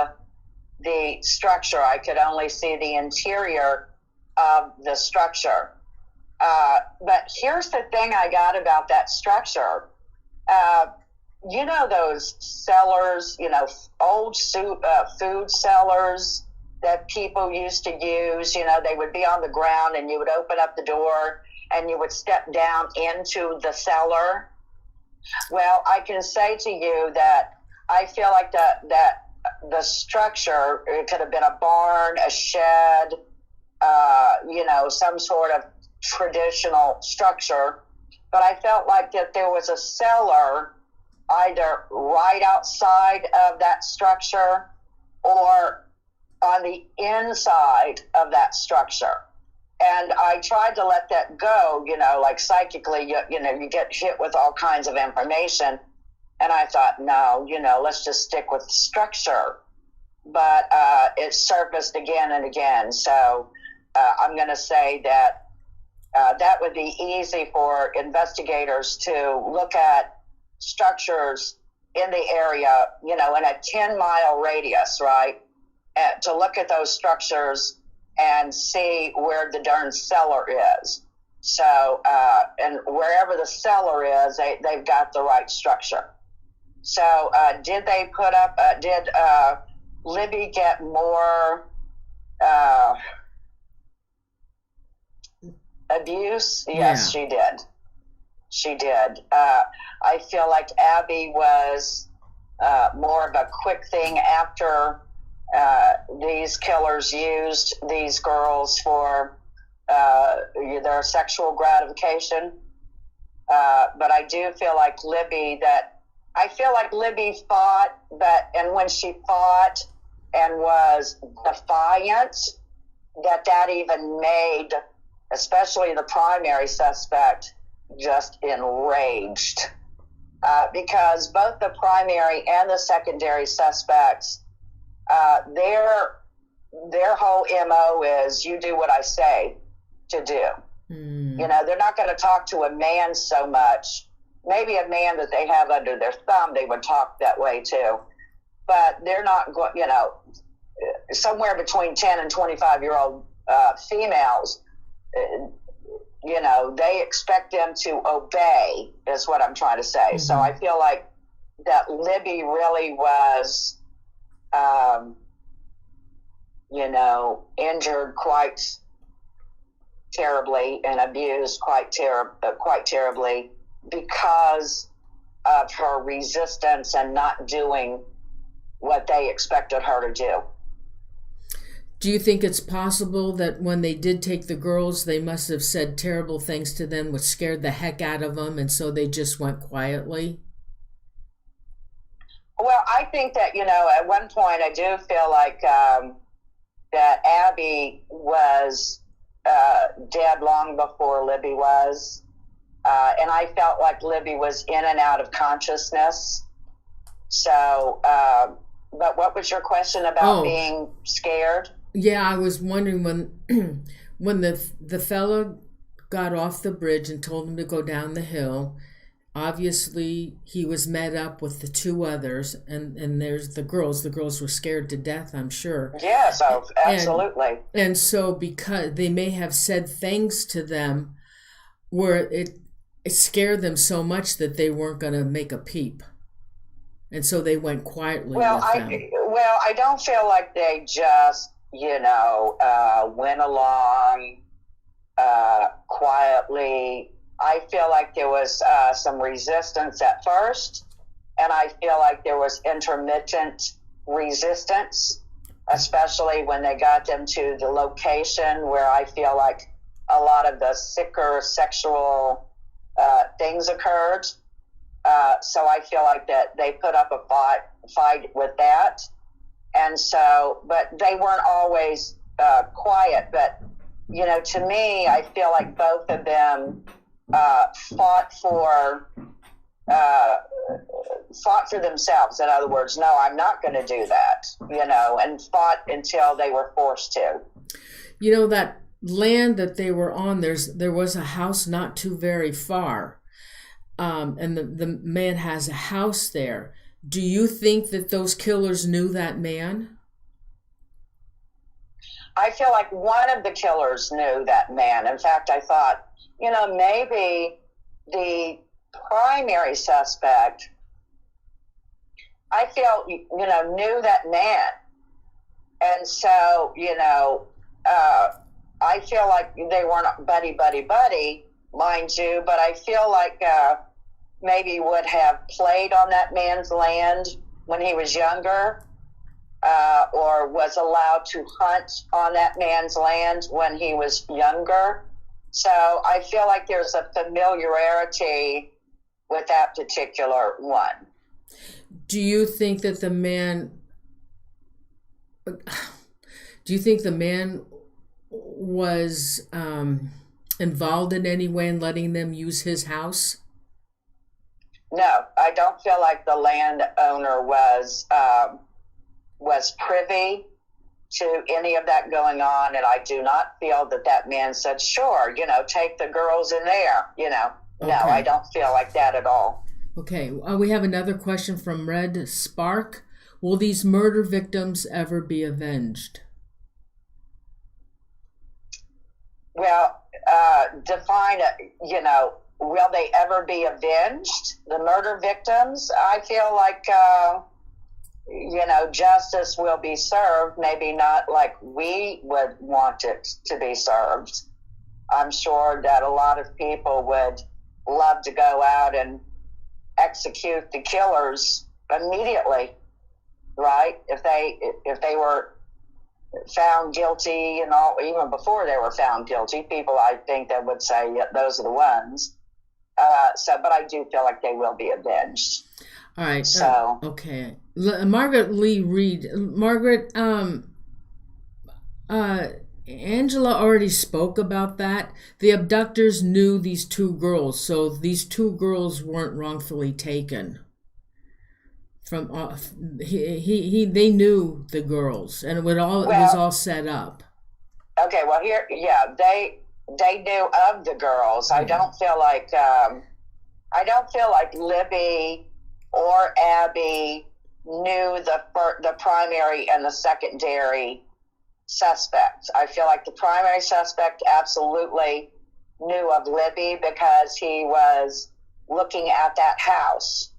the structure. I could only see the interior of the structure. But here's the thing I got about that structure. Those cellars, old food cellars that people used to use, they would be on the ground and you would open up the door and you would step down into the cellar. Well, I can say to you that I feel like that the structure, it could have been a barn, a shed, some sort of traditional structure, but I felt like that there was a cellar either right outside of that structure or on the inside of that structure. And I tried to let that go, like psychically, you get hit with all kinds of information. And I thought, no, let's just stick with the structure. But it surfaced again and again. So I'm going to say that that would be easy for investigators to look at structures in the area, in a 10-mile radius, right? To look at those structures and see where the darn cellar is. So, and wherever the cellar is, they've got the right structure. So, did they put up, did Libby get more abuse? Yes, Yeah. she did. She did. I feel like Abby was more of a quick thing after these killers used these girls for their sexual gratification. But I do feel like Libby fought, and when she fought and was defiant, that even made, especially the primary suspect, just enraged. Because both the primary and the secondary suspects, their whole MO is you do what I say to do. They're not going to talk to a man so much. Maybe a man that they have under their thumb, they would talk that way too. But they're not going, somewhere between 10 and 25-year-old females, they expect them to obey, is what I'm trying to say. Mm-hmm. So I feel like that Libby really was, injured quite terribly and abused quite terribly because of her resistance and not doing what they expected her to do. Do you think it's possible that when they did take the girls, they must have said terrible things to them, which scared the heck out of them, and so they just went quietly? Well, I think that, at one point I do feel like that Abby was dead long before Libby was. And I felt like Libby was in and out of consciousness. So, but what was your question about being scared? Yeah, I was wondering when the fellow got off the bridge and told him to go down the hill, Obviously, he was met up with the two others, and there's the girls. The girls were scared to death, I'm sure. Yes, oh, absolutely. And so because they may have said things to them where it scared them so much that they weren't going to make a peep. And so they went quietly with them. Well, I don't feel like they just, went along quietly. I feel like there was some resistance at first, and I feel like there was intermittent resistance, especially when they got them to the location where I feel like a lot of the sicker sexual things occurred. So I feel like that they put up a fight with that. And so, but they weren't always quiet. But, to me, I feel like both of them fought for themselves. In other words, no, I'm not going to do that, and fought until they were forced to. That land that they were on, there was a house not too very far. And the man has a house there. Do you think that those killers knew that man? I feel like one of the killers knew that man. In fact, I thought, maybe the primary suspect, I feel, knew that man. And so, I feel like they weren't buddy, mind you, but I feel like maybe would have played on that man's land when he was younger, or was allowed to hunt on that man's land when he was younger. So I feel like there's a familiarity with that particular one. Do you think that the man was involved in any way in letting them use his house? No, I don't feel like the landowner was privy to any of that going on, and I do not feel that man said, sure, take the girls in there, No, I don't feel like that at all. Okay, we have another question from Red Spark. Will these murder victims ever be avenged? Well, define, will they ever be avenged? The murder victims? I feel like, justice will be served, maybe not like we would want it to be served. I'm sure that a lot of people would love to go out and execute the killers immediately, right? If they were found guilty and all, even before they were found guilty, people I think that would say, yeah, those are the ones. But I do feel like they will be avenged. All right. So okay, Margaret Lee Reed. Margaret, Angela already spoke about that. The abductors knew these two girls, so these two girls weren't wrongfully taken. From they knew the girls, and it was all set up. Okay, well they knew of the girls. I don't feel like Libby or Abby knew the primary and the secondary suspects. I feel like the primary suspect absolutely knew of Libby because he was looking at that house.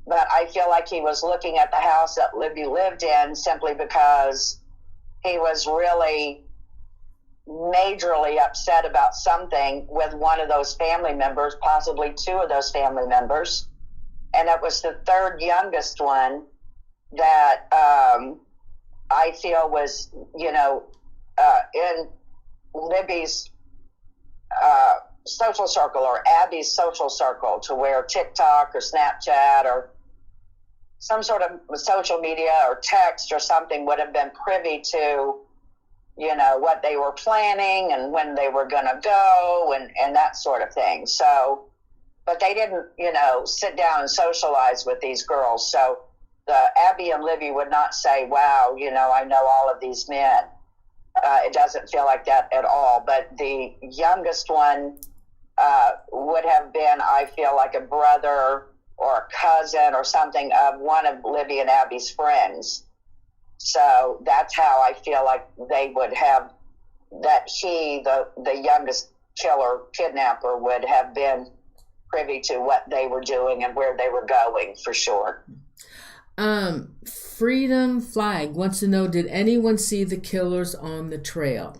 But I feel like he was looking at the house that Libby lived in simply because he was really majorly upset about something with one of those family members, possibly two of those family members. And it was the third youngest one that I feel was, in Libby's social circle or Abby's social circle, to where TikTok or Snapchat or some sort of social media or text or something would have been privy to, what they were planning and when they were going to go and that sort of thing. So, but they didn't, sit down and socialize with these girls. So Abby and Libby would not say, wow, I know all of these men. It doesn't feel like that at all. But the youngest one, would have been, I feel like, a brother or a cousin or something of one of Libby and Abby's friends. So that's how I feel like they would have, that he, the youngest kidnapper, would have been privy to what they were doing and where they were going, for sure. Freedom Flag wants to know, did anyone see the killers on the trail?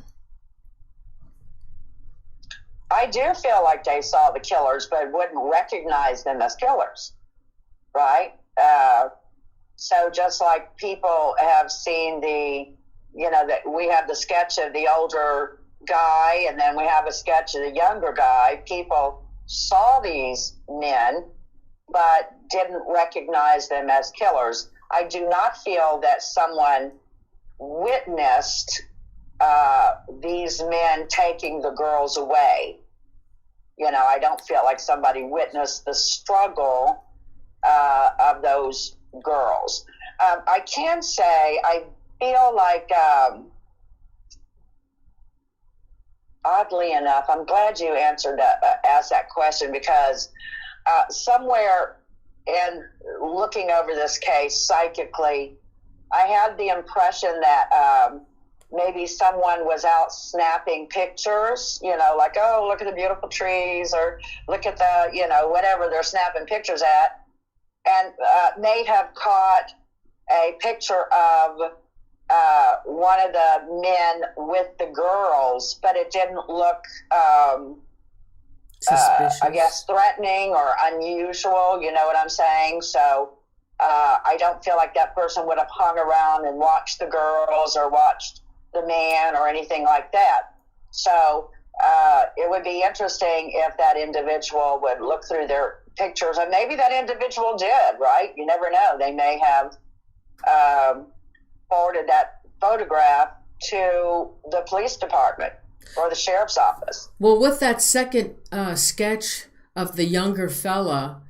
I do feel like they saw the killers, but wouldn't recognize them as killers, right? So just like people have seen that we have the sketch of the older guy and then we have a sketch of the younger guy, people saw these men but didn't recognize them as killers. I do not feel that someone witnessed these men taking the girls away. I don't feel like somebody witnessed the struggle of those girls. I can say I feel like, oddly enough, I'm glad you asked that question, because somewhere in looking over this case psychically, I had the impression that maybe someone was out snapping pictures, like, oh, look at the beautiful trees, or look at the, whatever they're snapping pictures at, and may have caught a picture of one of the men with the girls, but it didn't look, suspicious, I guess, threatening or unusual, you know what I'm saying? So I don't feel like that person would have hung around and watched the girls or watched the man or anything like that. So it would be interesting if that individual would look through their pictures, and maybe that individual did, right? You never know. They may have forwarded that photograph to the police department or the sheriff's office. Well, with that second sketch of the younger fella,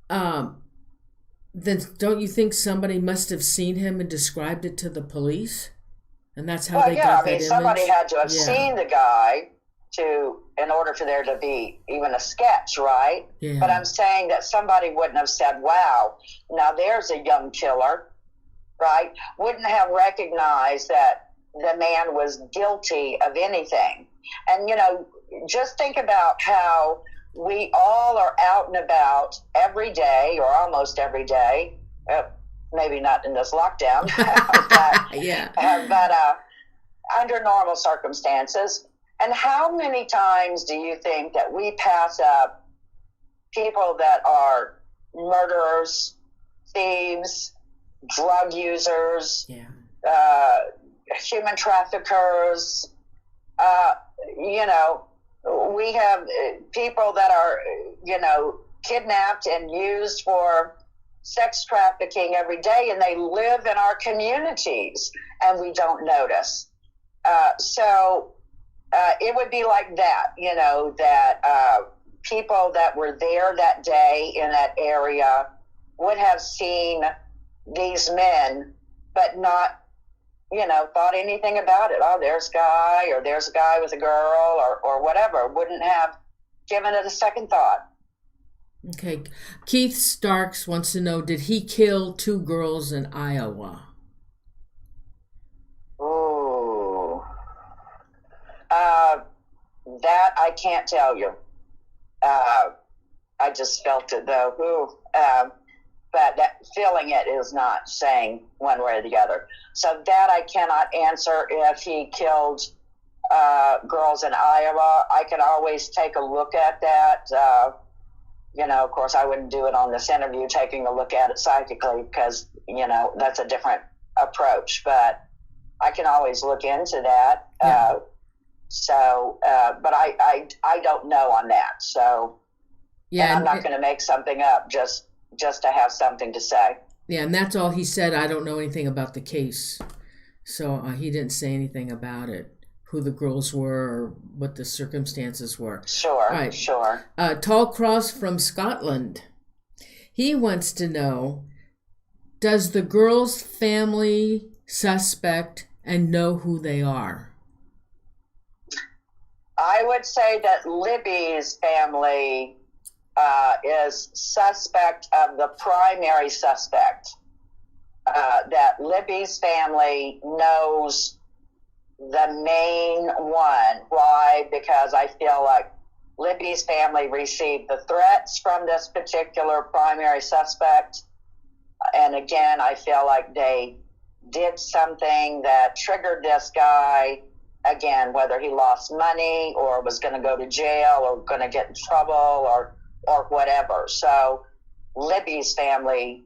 then don't you think somebody must have seen him and described it to the police? And that's how they got that image? Somebody had to have seen the guy in order for there to be even a sketch, right? Yeah. But I'm saying that somebody wouldn't have said, wow, now there's a young killer, right? Wouldn't have recognized that the man was guilty of anything. And, just think about how we all are out and about every day, or almost every day, maybe not in this lockdown, but under normal circumstances. And how many times do you think that we pass up people that are murderers, thieves, drug users, human traffickers? We have people that are, kidnapped and used for sex trafficking every day, and they live in our communities, and we don't notice. So it would be like that, that people that were there that day in that area would have seen these men, but not, thought anything about it. Oh, there's a guy, or there's a guy with a girl, or whatever. Wouldn't have given it a second thought. Okay. Keith Starks wants to know, did he kill 2 girls in Iowa? Ooh. That I can't tell you. I just felt it, though. Ooh. But that feeling it is not saying one way or the other. So that I cannot answer if he killed girls in Iowa. I can always take a look at that. Of course, I wouldn't do it on this interview, taking a look at it psychically, because, that's a different approach. But I can always look into that. Yeah. But I don't know on that. So yeah, I'm not going to make something up just to have something to say. Yeah, and that's all he said. I don't know anything about the case. So he didn't say anything about it, who the girls were or what the circumstances were. Sure, right. Sure. Tall Cross from Scotland. He wants to know, does the girls' family suspect and know who they are? I would say that Libby's family is suspect of the primary suspect. That Libby's family knows the main one. Why? Because I feel like Libby's family received the threats from this particular primary suspect. And again, I feel like they did something that triggered this guy. Again, whether he lost money or was going to go to jail or going to get in trouble or whatever. So Libby's family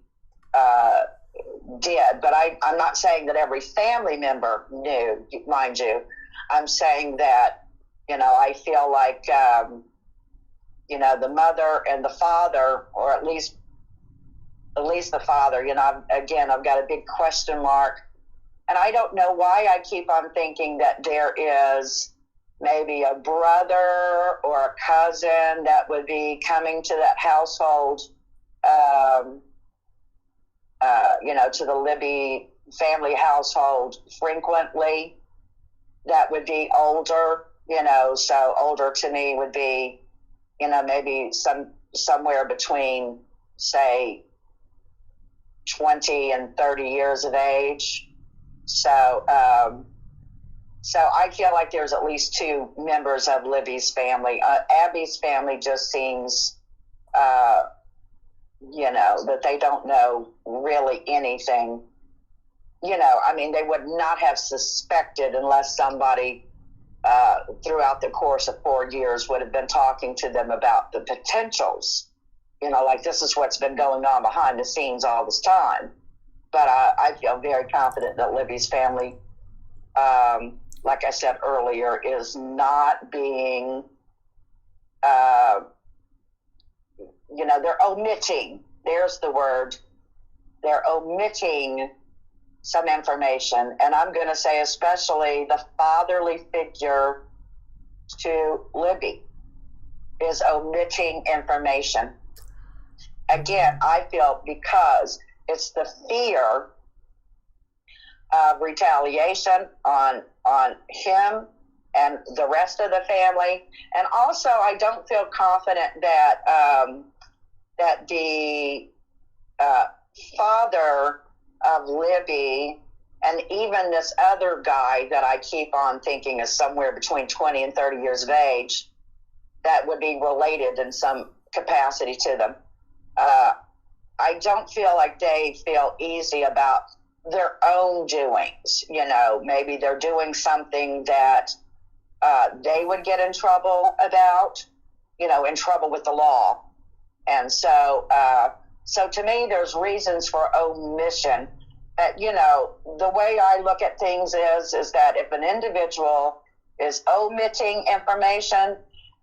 did, but I'm not saying that every family member knew, mind you. I'm saying that, I feel like, the mother and the father, or at least the father, I've got a big question mark. And I don't know why I keep on thinking that there is maybe a brother or a cousin that would be coming to that household, to the Libby family household frequently, that would be older, so older to me would be, maybe somewhere between, say, 20 and 30 years of age. So I feel like there's at least two members of Libby's family. Abby's family just seems, that they don't know really anything. They would not have suspected unless somebody throughout the course of 4 years would have been talking to them about the potentials. Like this is what's been going on behind the scenes all this time. But I feel very confident that Libby's family, like I said earlier, is not being, they're omitting. There's the word. They're omitting some information. And I'm going to say especially the fatherly figure to Libby is omitting information. Again, I feel because it's the fear of retaliation on him and the rest of the family. And also, I don't feel confident that that the father of Libby and even this other guy that I keep on thinking is somewhere between 20 and 30 years of age, that would be related in some capacity to them. I don't feel like they feel easy about their own doings. Maybe they're doing something that they would get in trouble about, in trouble with the law. And so to me, there's reasons for omission. The way I look at things is that if an individual is omitting information,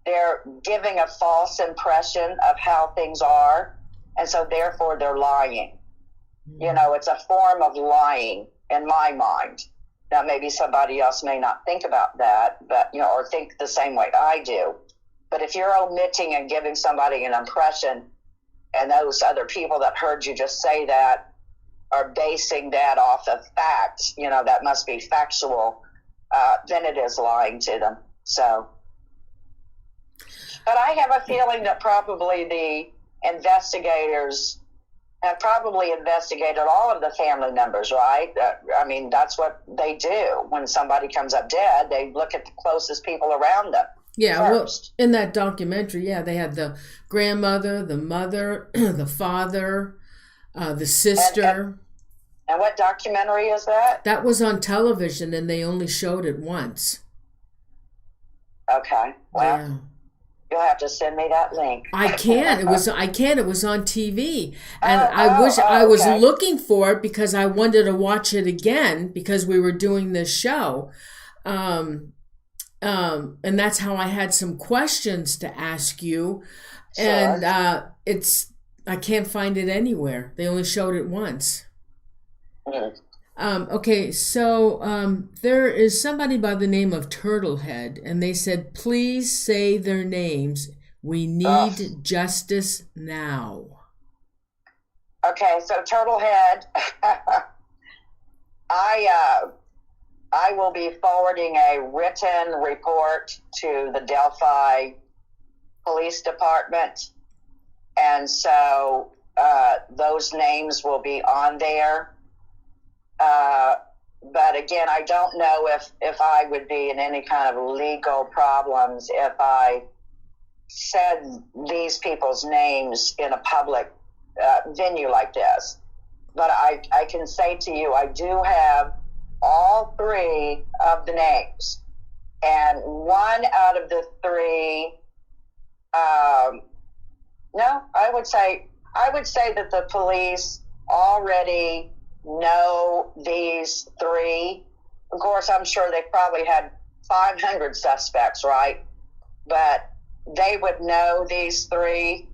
they're giving a false impression of how things are. And so therefore they're lying. It's a form of lying in my mind. Now, maybe somebody else may not think about that, but, or think the same way I do. But if you're omitting and giving somebody an impression, and those other people that heard you just say that are basing that off of facts, that must be factual, then it is lying to them. So, but I have a feeling that probably the investigators have probably investigated all of the family members, right? That's what they do. When somebody comes up dead, they look at the closest people around them. Yeah, first. Well, in that documentary, they had the grandmother, the mother, the father, the sister. And what documentary is that? That was on television, and they only showed it once. Okay, well. Yeah. You'll have to send me that link. I can. It was on TV, and I was looking for it because I wanted to watch it again because we were doing this show, and that's how I had some questions to ask you, sure. And I can't find it anywhere. They only showed it once. Mm. Okay, so there is somebody by the name of Turtlehead, and they said, please say their names. We need justice now. Okay, so Turtlehead, I will be forwarding a written report to the Delphi Police Department. And so those names will be on there. But again, I don't know if I would be in any kind of legal problems if I said these people's names in a public venue like this. But I can say to you, I do have all three of the names. And one out of the three, no, I would say that the police already know these three. Of course, I'm sure they probably had 500 suspects, right? But they would know these three.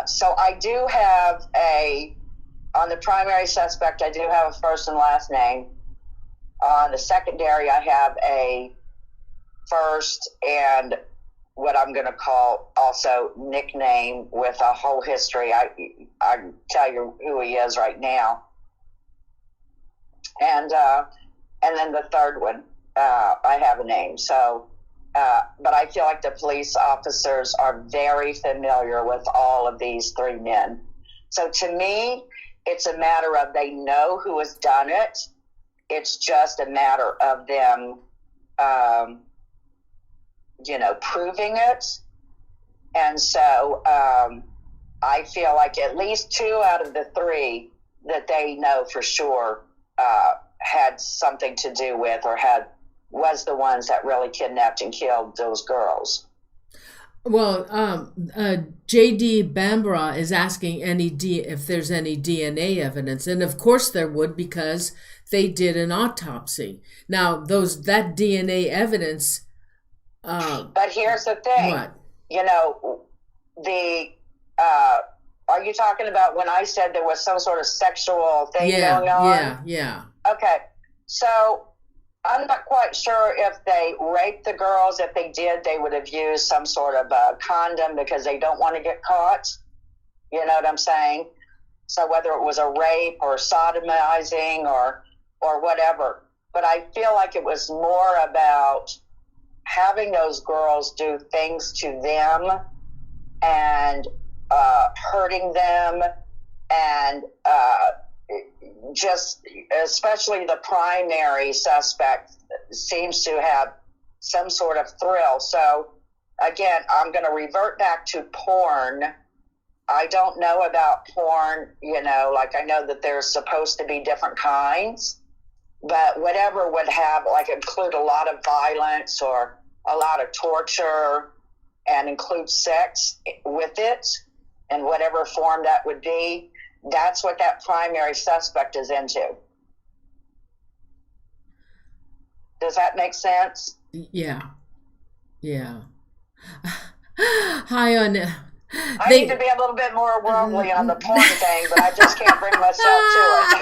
So I do have on the primary suspect, I do have a first and last name. On the secondary, I have a first and what I'm going to call also nickname with a whole history. I can tell you who he is right now. And then the third one, I have a name. So, but I feel like the police officers are very familiar with all of these three men. So to me, it's a matter of they know who has done it. It's just a matter of them, proving it. And so I feel like at least two out of the three that they know for sure had something to do with or was the ones that really kidnapped and killed those girls. Well, J.D. Bambara is asking if there's any DNA evidence, and of course there would, because they did an autopsy. Now, that DNA evidence. But here's the thing. What? Are you talking about when I said there was some sort of sexual thing going on? Yeah. Okay, so I'm not quite sure if they raped the girls. If they did, they would have used some sort of a condom because they don't want to get caught. You know what I'm saying? So whether it was a rape or sodomizing or whatever. But I feel like it was more about having those girls do things to them and hurting them and just especially the primary suspect seems to have some sort of thrill. So again, I'm going to revert back to porn. I don't know about porn, like I know that there's supposed to be different kinds, but whatever would have include a lot of violence or a lot of torture and include sex with it in whatever form that would be. That's what that primary suspect is into. Does that make sense? Yeah. Hi, on. I need to be a little bit more worldly on the porn thing, but I just can't bring myself to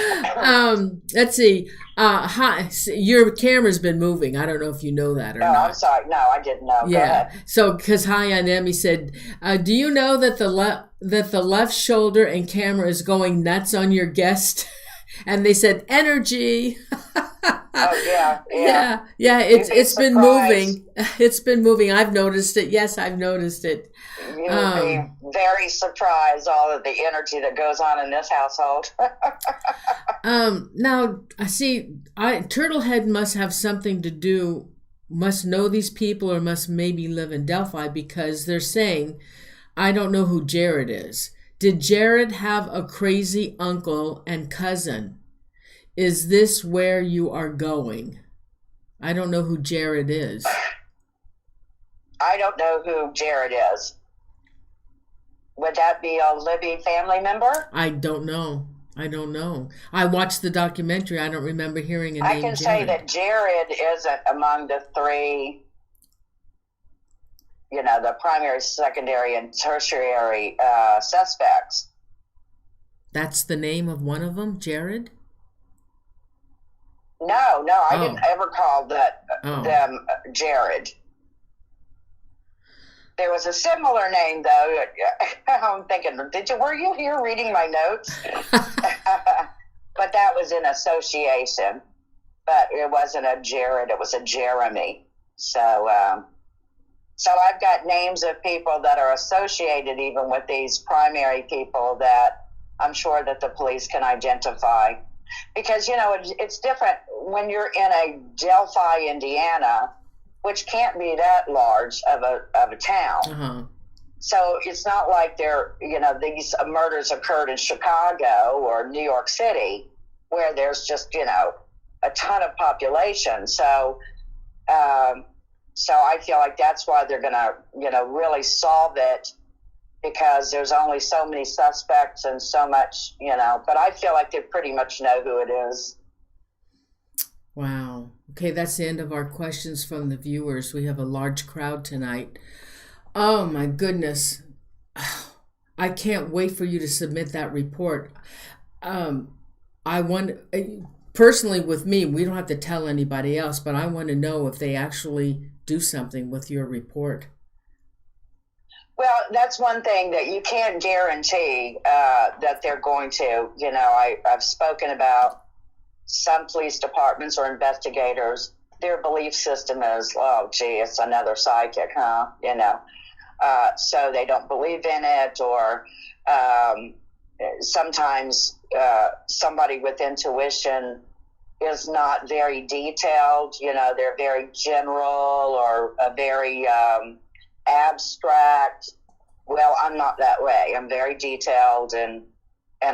it. Let's see. Hi, your camera's been moving. I don't know if you know that or not. I'm sorry. No, I didn't know. Yeah. Go ahead. So, because Hi on Emmy said, do you know that the left shoulder and camera is going nuts on your guest? And they said energy. Oh yeah. It's been moving. It's been moving. I've noticed it. Yes, I've noticed it. You would be very surprised all of the energy that goes on in this household. Now I see. Turtlehead must have something to do. Must know these people, or must maybe live in Delphi, because they're saying, I don't know who Jared is. Did Jared have a crazy uncle and cousin? Is this where you are going? I don't know who Jared is. I don't know who Jared is. Would that be a Libby family member? I don't know. I watched the documentary. I don't remember hearing a name. I can say that Jared isn't among the three, the primary, secondary, and tertiary suspects. That's the name of one of them, Jared? No, I didn't ever call them Jared. There was a similar name, though. I'm thinking, were you here reading my notes? But but that was in association. But it wasn't a Jared, it was a Jeremy. So I've got names of people that are associated even with these primary people that I'm sure that the police can identify. Because, it's different when you're in a Delphi, Indiana, which can't be that large of a town. Uh-huh. So it's not like these murders occurred in Chicago or New York City where there's just, a ton of population. So I feel like that's why they're going to, really solve it, because there's only so many suspects and so much, but I feel like they pretty much know who it is. Wow. Okay, that's the end of our questions from the viewers. We have a large crowd tonight. Oh my goodness. I can't wait for you to submit that report. I want, personally with me, we don't have to tell anybody else, but I want to know if they actually do something with your report. Well, that's one thing that you can't guarantee that they're going to. I've spoken about some police departments or investigators. Their belief system is, oh, gee, it's another psychic, huh? So they don't believe in it, or sometimes somebody with intuition is not very detailed. They're very general or very abstract. Well, I'm not that way. I'm very detailed and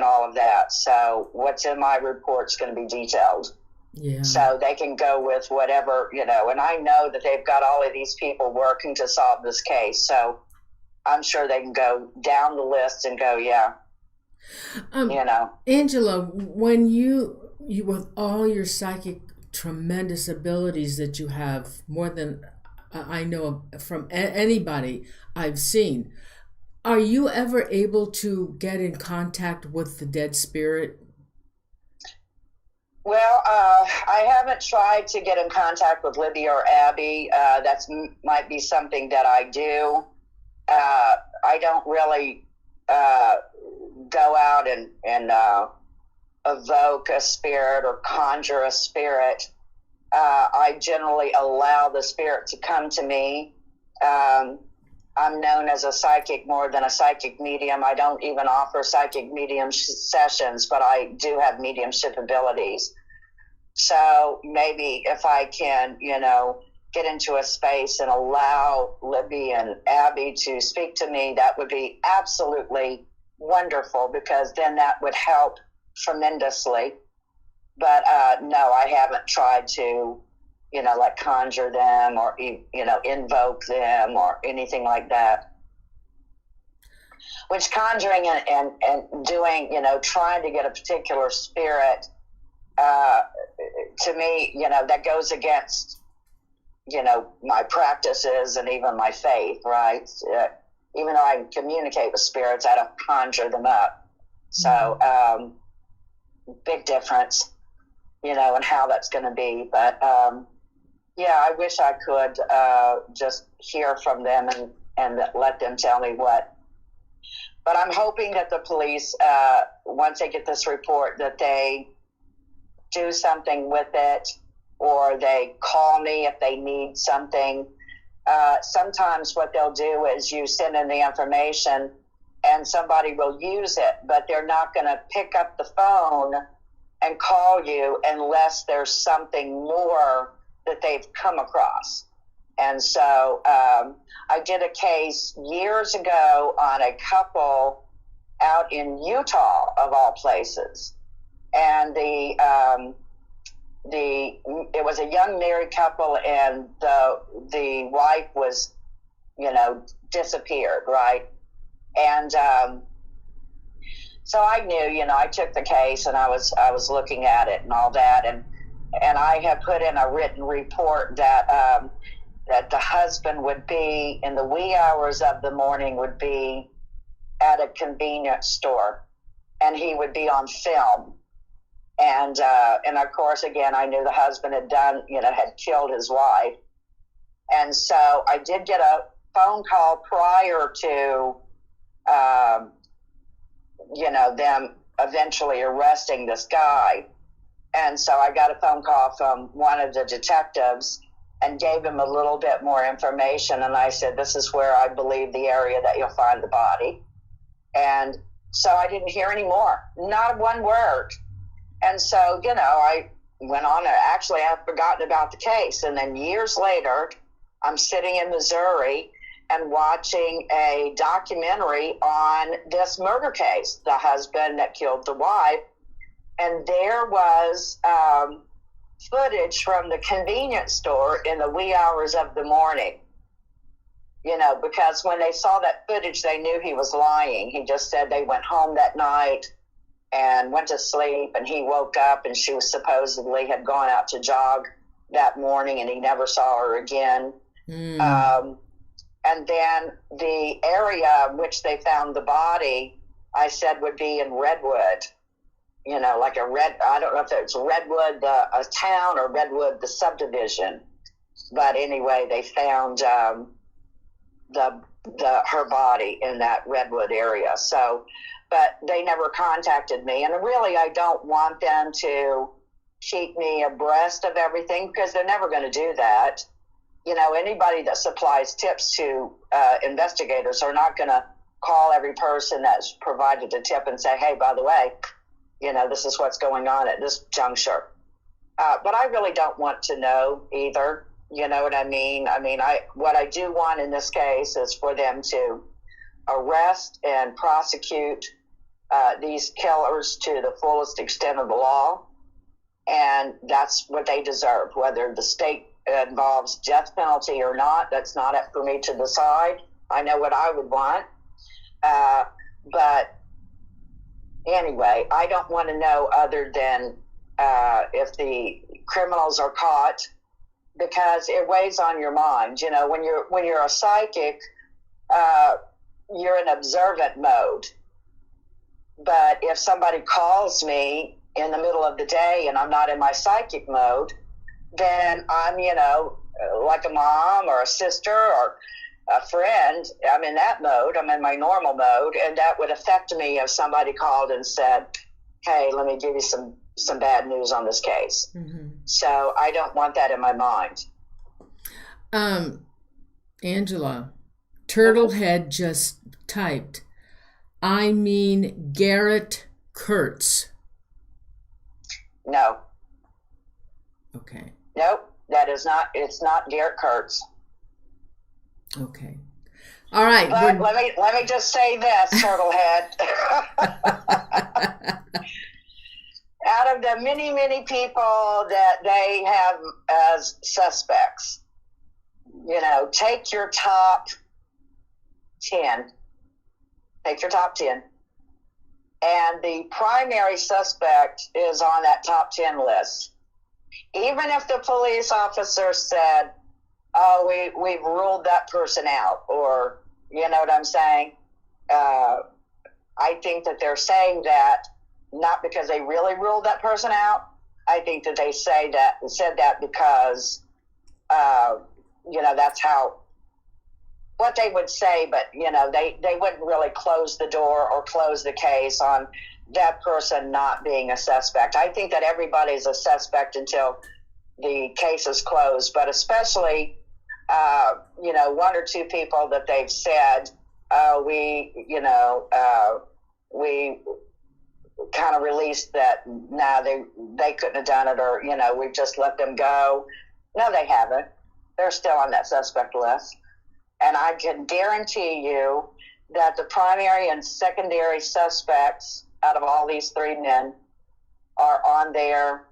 all of that. So what's in my report's going to be detailed. Yeah. So they can go with whatever, and I know that they've got all of these people working to solve this case. So I'm sure they can go down the list and go, yeah. Angela, when you with all your psychic tremendous abilities that you have, more than I know from anybody I've seen, are you ever able to get in contact with the dead spirit? Well, I haven't tried to get in contact with Libby or Abby. That might be something that I do. I don't really go out and evoke a spirit or conjure a spirit. I generally allow the spirit to come to me. I'm known as a psychic more than a psychic medium. I don't even offer psychic medium sessions, but I do have mediumship abilities. So maybe if I can, get into a space and allow Libby and Abby to speak to me, that would be absolutely wonderful, because then that would help tremendously. But no, I haven't tried to, like conjure them or, invoke them or anything like that. Which conjuring and doing, trying to get a particular spirit, to me, that goes against, my practices and even my faith, right? Even though I communicate with spirits, I don't conjure them up. So, big difference, and how that's going to be. But, yeah, I wish I could just hear from them and let them tell me what. But I'm hoping that the police, once they get this report, that they do something with it, or they call me if they need something. Sometimes what they'll do is you send in the information and somebody will use it, but they're not going to pick up the phone and call you unless there's something more that they've come across. And so I did a case years ago on a couple out in Utah, of all places. And it was a young married couple, and the wife was, disappeared, right? And so I knew, I took the case and I was looking at it and all that, and I had put in a written report that that the husband would be in the wee hours of the morning, would be at a convenience store, and he would be on film. And of course, again, I knew the husband had had killed his wife. And so I did get a phone call prior to, them eventually arresting this guy. And so I got a phone call from one of the detectives and gave him a little bit more information. And I said, this is where I believe the area that you'll find the body. And so I didn't hear any more, not one word. And so, I went on, and actually I had forgotten about the case. And then years later, I'm sitting in Missouri and watching a documentary on this murder case, the husband that killed the wife. And there was footage from the convenience store in the wee hours of the morning. Because when they saw that footage, they knew he was lying. He just said they went home that night and went to sleep, and he woke up, and she was supposedly had gone out to jog that morning, and he never saw her again. And then the area in which they found the body, I said, would be in Redwood. Like I don't know if it's Redwood, a town, or Redwood, the subdivision. But anyway, they found her body in that Redwood area. So, but they never contacted me. And really, I don't want them to keep me abreast of everything, because they're never going to do that. Anybody that supplies tips to investigators are not going to call every person that's provided a tip and say, hey, by the way, this is what's going on at this juncture. But I really don't want to know either. You know what I mean? What I do want in this case is for them to arrest and prosecute these killers to the fullest extent of the law. And that's what they deserve. Whether the state involves death penalty or not, that's not up for me to decide. I know what I would want. But anyway, I don't want to know other than if the criminals are caught, because it weighs on your mind. When you're a psychic, you're in observant mode. But if somebody calls me in the middle of the day and I'm not in my psychic mode, then I'm, like a mom or a sister or a friend, I'm in that mode. I'm in my normal mode, and that would affect me if somebody called and said, hey, let me give you some bad news on this case. Mm-hmm. So I don't want that in my mind. Angela, Turtlehead just typed, I mean Garrett Kurtz. No. Okay. Nope, it's not Garrett Kurtz. Okay. All right. But let me just say this, Turtlehead. Out of the many, many people that they have as suspects, take your top 10. Take your top 10. And the primary suspect is on that top 10 list. Even if the police officer said, oh, we've ruled that person out, or, you know what I'm saying? I think that they're saying that not because they really ruled that person out. I think that they said that because, that's what they would say, but, they wouldn't really close the door or close the case on that person not being a suspect. I think that everybody's a suspect until the case is closed, but especially, one or two people that they've said, we kind of released that, they couldn't have done it, or, we've just let them go. No, they haven't. They're still on that suspect list. And I can guarantee you that the primary and secondary suspects out of all these three men are on their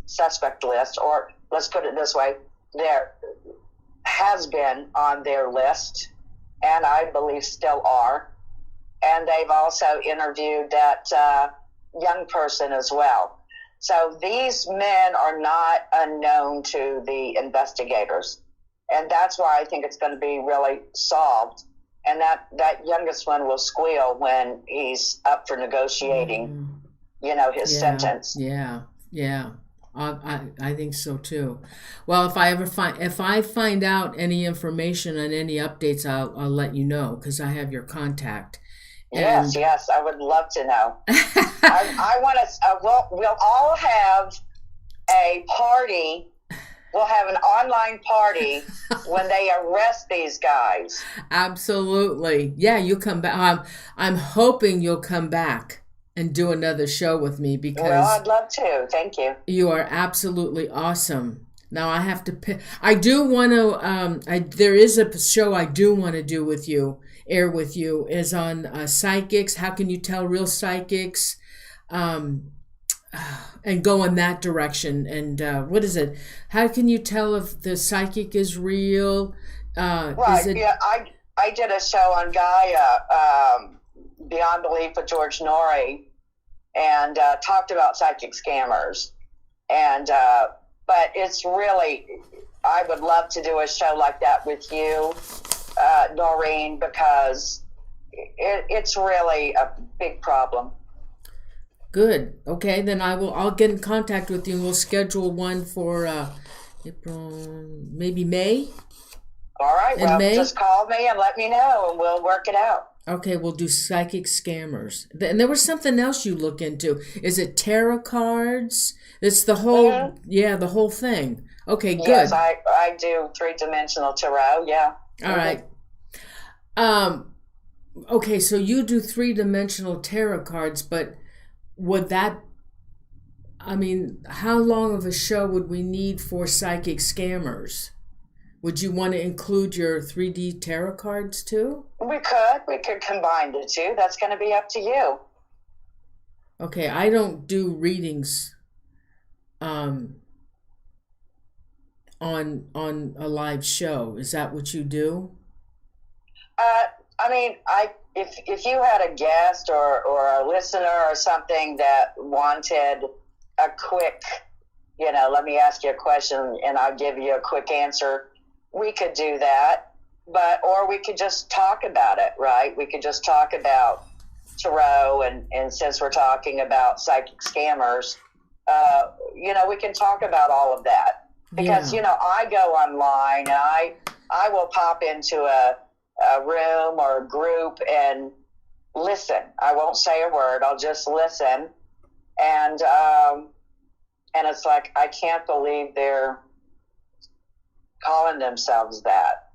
suspect list, or let's put it this way, there has been on their list, and I believe still are. And they've also interviewed that young person as well. So these men are not unknown to the investigators. And that's why I think it's going to be really solved. And that youngest one will squeal when he's up for negotiating, his sentence. Yeah. I think so too. Well, if I find out any information and any updates, I'll let you know, because I have your contact. Yes, yes, I would love to know. I want to. We'll all have a party. We'll have an online party when they arrest these guys. Absolutely. Yeah, you come back. I'm hoping you'll come back and do another show with me because... Well, I'd love to. Thank you. You are absolutely awesome. Now I have to pick... I do want to... there is a show I do want to do with you, air with you, is on psychics. How can you tell real psychics? And go in that direction. And what is it? How can you tell if the psychic is real? Right. Yeah, I did a show on Gaia, Beyond Belief with George Norrie, and talked about psychic scammers. And but it's really, I would love to do a show like that with you, Noreen, because it's really a big problem. Good. Okay, then I'll get in contact with you and we'll schedule one for April, maybe May. All right. Well, just call me and let me know and we'll work it out. Okay, we'll do psychic scammers. And there was something else you look into. Is it tarot cards? It's the whole, the whole thing. Okay, good. Yes, I do 3-dimensional tarot, yeah. All right. Okay, so you do 3-dimensional tarot cards, but would that, I mean, how long of a show would we need for psychic scammers? Would you want to include your 3D tarot cards too? We could combine the two. That's going to be up to you. Okay, I don't do readings on a live show. Is that what you do? I mean, if you had a guest or a listener or something that wanted a quick, let me ask you a question and I'll give you a quick answer, we could do that. Or we could just talk about it, right? We could just talk about tarot and since we're talking about psychic scammers, we can talk about all of that. Because, I go online and I will pop into a room or a group and listen. I won't say a word. I'll just listen. And it's like, I can't believe they're calling themselves that,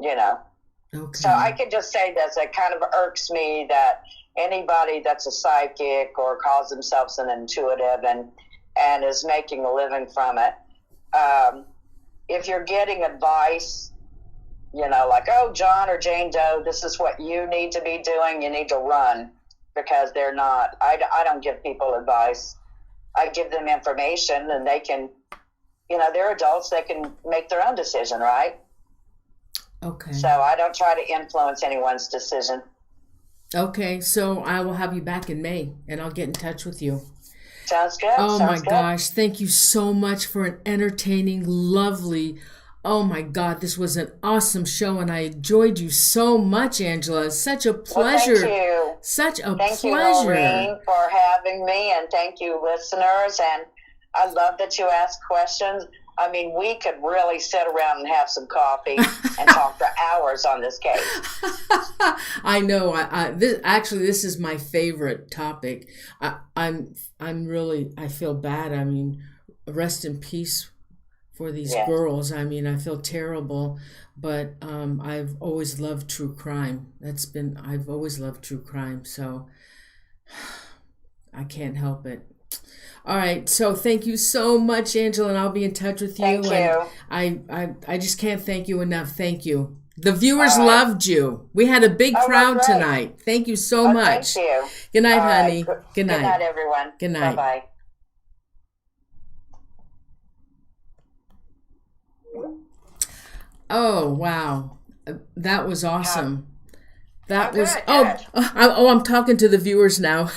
Okay. So I could just say this. It kind of irks me that anybody that's a psychic or calls themselves an intuitive and is making a living from it, if you're getting advice, like, oh, John or Jane Doe, this is what you need to be doing. You need to run because they're not. I don't give people advice. I give them information and they can, they're adults. They can make their own decision, right? Okay. So I don't try to influence anyone's decision. Okay. So I will have you back in May and I'll get in touch with you. Sounds good. Oh, my gosh. Thank you so much for an entertaining, lovely, oh my God, this was an awesome show and I enjoyed you so much, Angela. Such a pleasure. Well, thank you. Such a pleasure. Thank you, Maureen, for having me, and thank you, listeners. And I love that you ask questions. I mean, we could really sit around and have some coffee and talk for hours on this case. I know. This is my favorite topic. I feel bad. I mean, rest in peace for these girls. I mean, I feel terrible, but I've always loved true crime. I've always loved true crime, so I can't help it. All right, so thank you so much, Angela, and I'll be in touch with you. Thank you. And I just can't thank you enough. Thank you. The viewers loved you. We had a big crowd tonight. Thank you so much. Thank you. Good night, honey. Good night. Good night, everyone. Good night. Bye-bye. Oh, wow. That was awesome. That was good. I'm talking to the viewers now.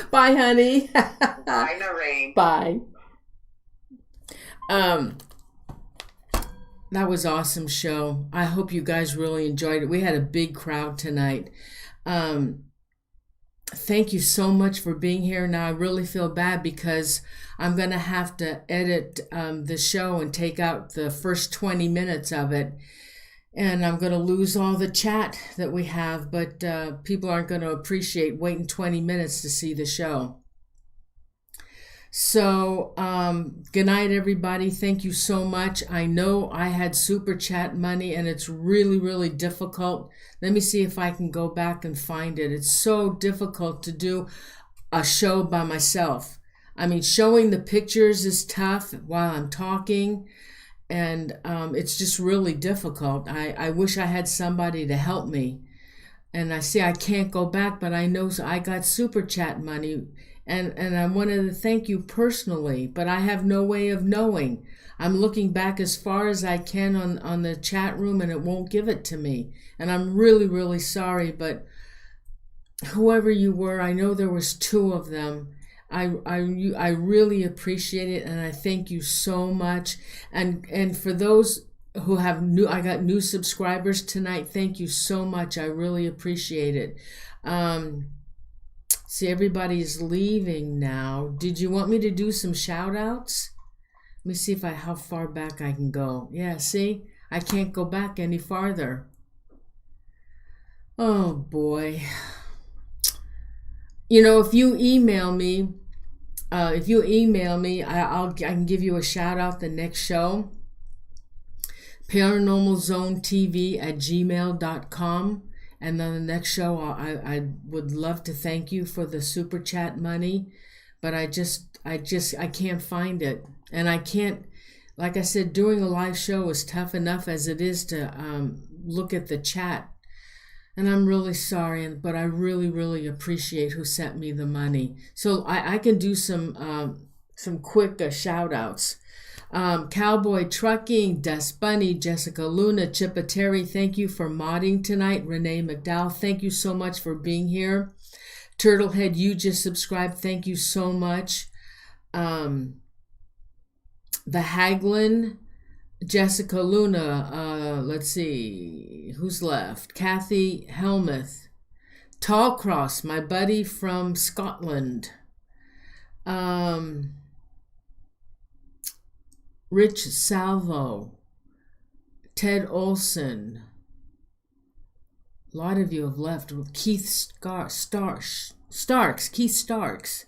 Bye, honey. Bye, Noreen. Bye. That was awesome show. I hope you guys really enjoyed it. We had a big crowd tonight. Thank you so much for being here. Now I really feel bad because I'm going to have to edit the show and take out the first 20 minutes of it. And I'm going to lose all the chat that we have, but people aren't going to appreciate waiting 20 minutes to see the show. So, good night, everybody. Thank you so much. I know I had super chat money, and it's really, really difficult. Let me see if I can go back and find it. It's so difficult to do a show by myself. I mean, showing the pictures is tough while I'm talking, and it's just really difficult. I wish I had somebody to help me. And I see I can't go back, but I know I got super chat money. And I wanted to thank you personally, but I have no way of knowing. I'm looking back as far as I can on the chat room, and it won't give it to me. And I'm really, really sorry, but whoever you were, I know there was 2 of them. I really appreciate it, and I thank you so much. And for those who have I got new subscribers tonight, thank you so much. I really appreciate it. See, everybody's leaving now. Did you want me to do some shout outs? Let me see how far back I can go. Yeah, see, I can't go back any farther. Oh boy. You know, if you email me, I can give you a shout out the next show. ParanormalZoneTV@gmail.com. And then the next show, I would love to thank you for the super chat money, but I can't find it. And I can't, like I said, doing a live show is tough enough as it is to look at the chat. And I'm really sorry, but I really, really appreciate who sent me the money. So I can do some quick shout outs. Cowboy Trucking, Dust Bunny, Jessica Luna, Chippa Terry, thank you for modding tonight. Renee McDowell, thank you so much for being here. Turtlehead, you just subscribed, thank you so much. The Haglin, Jessica Luna, let's see, who's left? Kathy Helmuth, Tallcross, my buddy from Scotland. Rich Salvo, Ted Olson. A lot of you have left. Keith Starks.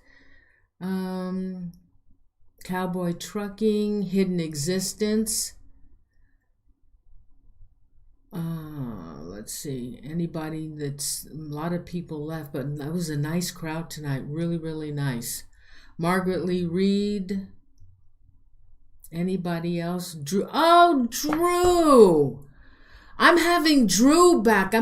Cowboy Trucking, Hidden Existence. Let's see. Anybody a lot of people left, but that was a nice crowd tonight. Really, really nice. Margaret Lee Reed. Anybody else? Drew. Oh, Drew! I'm having Drew back.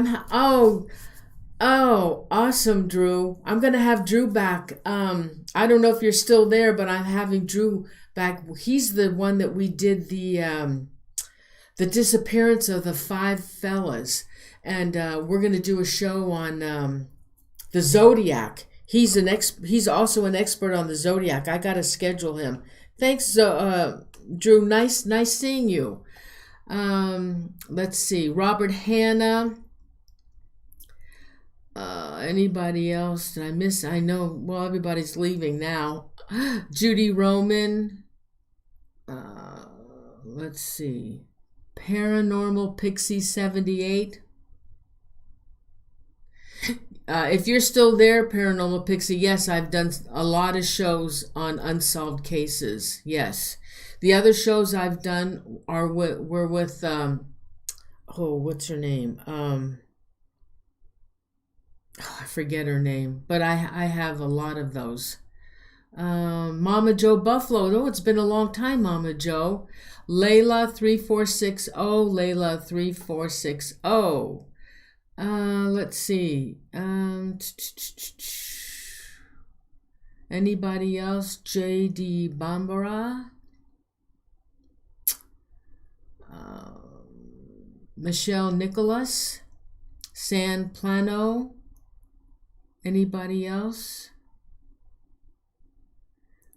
Awesome, Drew. I'm gonna have Drew back. I don't know if you're still there, but I'm having Drew back. He's the one that we did the disappearance of the 5 fellas, and we're gonna do a show on the Zodiac. He's also an expert on the Zodiac. I gotta schedule him. Thanks, Drew. Nice seeing you. Let's see. Robert Hanna. Anybody else? Did I miss? I know. Well, everybody's leaving now. Judy Roman. Let's see. Paranormal Pixie 78. If you're still there, Paranormal Pixie, yes, I've done a lot of shows on unsolved cases. Yes. The other shows I've done were with, what's her name? I forget her name, but I have a lot of those. Mama Joe Buffalo. Oh, it's been a long time, Mama Joe. Layla 3460. Layla 3460. Let's see. Anybody else? J.D. Bambara. Michelle Nicholas. San Plano. Anybody else?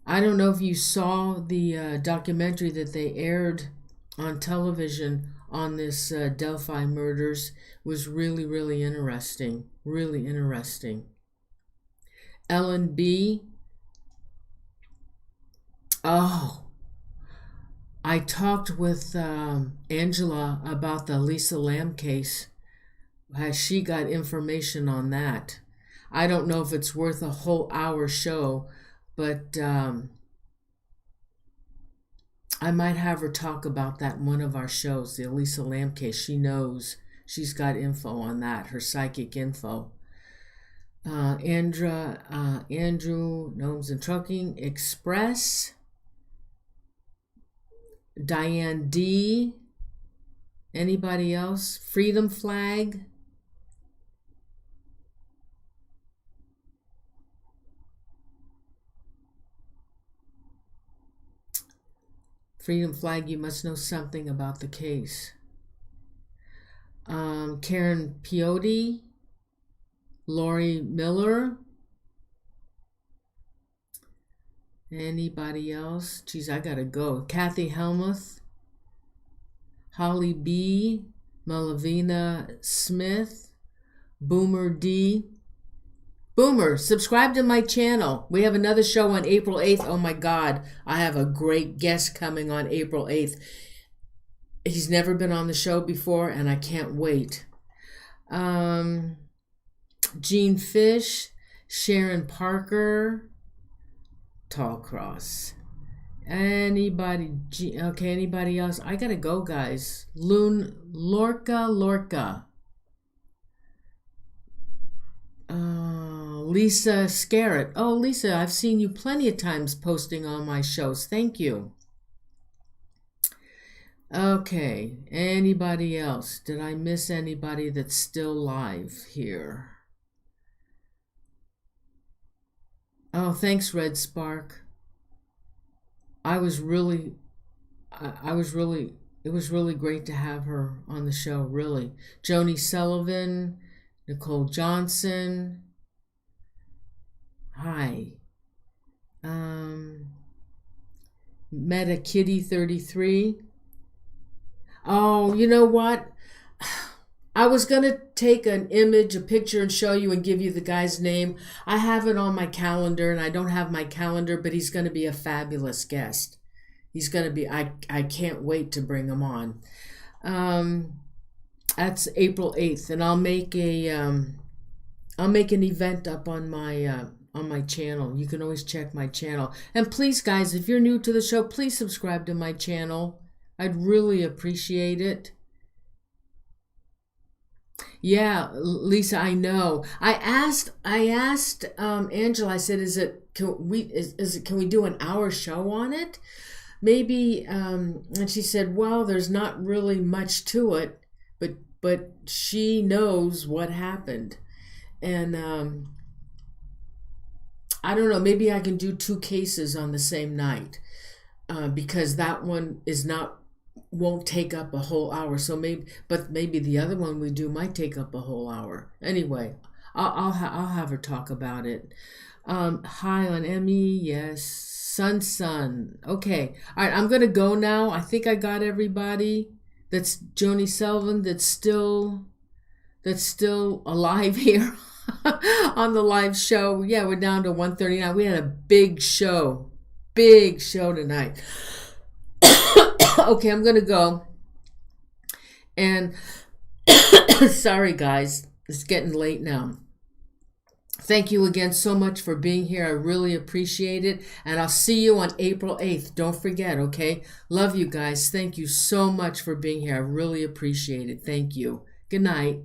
I don't know if you saw the documentary that they aired on television on this Delphi Murders. It was really, really interesting. Really interesting. Ellen B. Oh, I talked with Angela about the Lisa Lamb case. Has she got information on that? I don't know if it's worth a whole hour show, but I might have her talk about that in one of our shows, the Lisa Lamb case. She knows. She's got info on that, her psychic info. Andrew, Gnomes and Trucking Express. Diane D. Anybody else? Freedom Flag. Freedom Flag, you must know something about the case. Karen Piotti. Lori Miller. Anybody else? Geez, I gotta go. Kathy Helmuth. Holly B. Malavina Smith. Boomer D. Boomer, subscribe to my channel. We have another show on April 8th. Oh my God, I have a great guest coming on April 8th. He's never been on the show before, and I can't wait. Jean Fish, Sharon Parker, Tallcross. Anybody? Okay, anybody else? I gotta go, guys. Lorca. Lisa Scarrett. Oh, Lisa, I've seen you plenty of times posting on my shows. Thank you. Okay, anybody else? Did I miss anybody that's still live here? Oh, thanks, Red Spark. It was really great to have her on the show, really. Joni Sullivan, Nicole Johnson. Hi. Meta Kitty 33. Oh, you know what? I was going to take an image, a picture, and show you and give you the guy's name. I have it on my calendar, and I don't have my calendar, but he's going to be a fabulous guest. He's going to be, I can't wait to bring him on. That's April 8th, and I'll make an event up on my channel. You can always check my channel. And please, guys, if you're new to the show, please subscribe to my channel. I'd really appreciate it. Yeah, Lisa, I know. I asked Angela. I said, can we do an hour show on it? Maybe. And she said, well, there's not really much to it, but she knows what happened, and I don't know. Maybe I can do 2 cases on the same night, because that one won't take up a whole hour. So maybe the other one we do might take up a whole hour. Anyway, I'll have her talk about it. Hi on Emmy, yes. Sun. Okay, all right. I'm gonna go now. I think I got everybody. That's Joni Sullivan. That's still alive here on the live show. Yeah, we're down to 139. We had a big show tonight. Okay, I'm gonna go. And sorry, guys, it's getting late now. Thank you again so much for being here. I really appreciate it. And I'll see you on April 8th. Don't forget, okay? Love you guys. Thank you so much for being here. I really appreciate it. Thank you. Good night.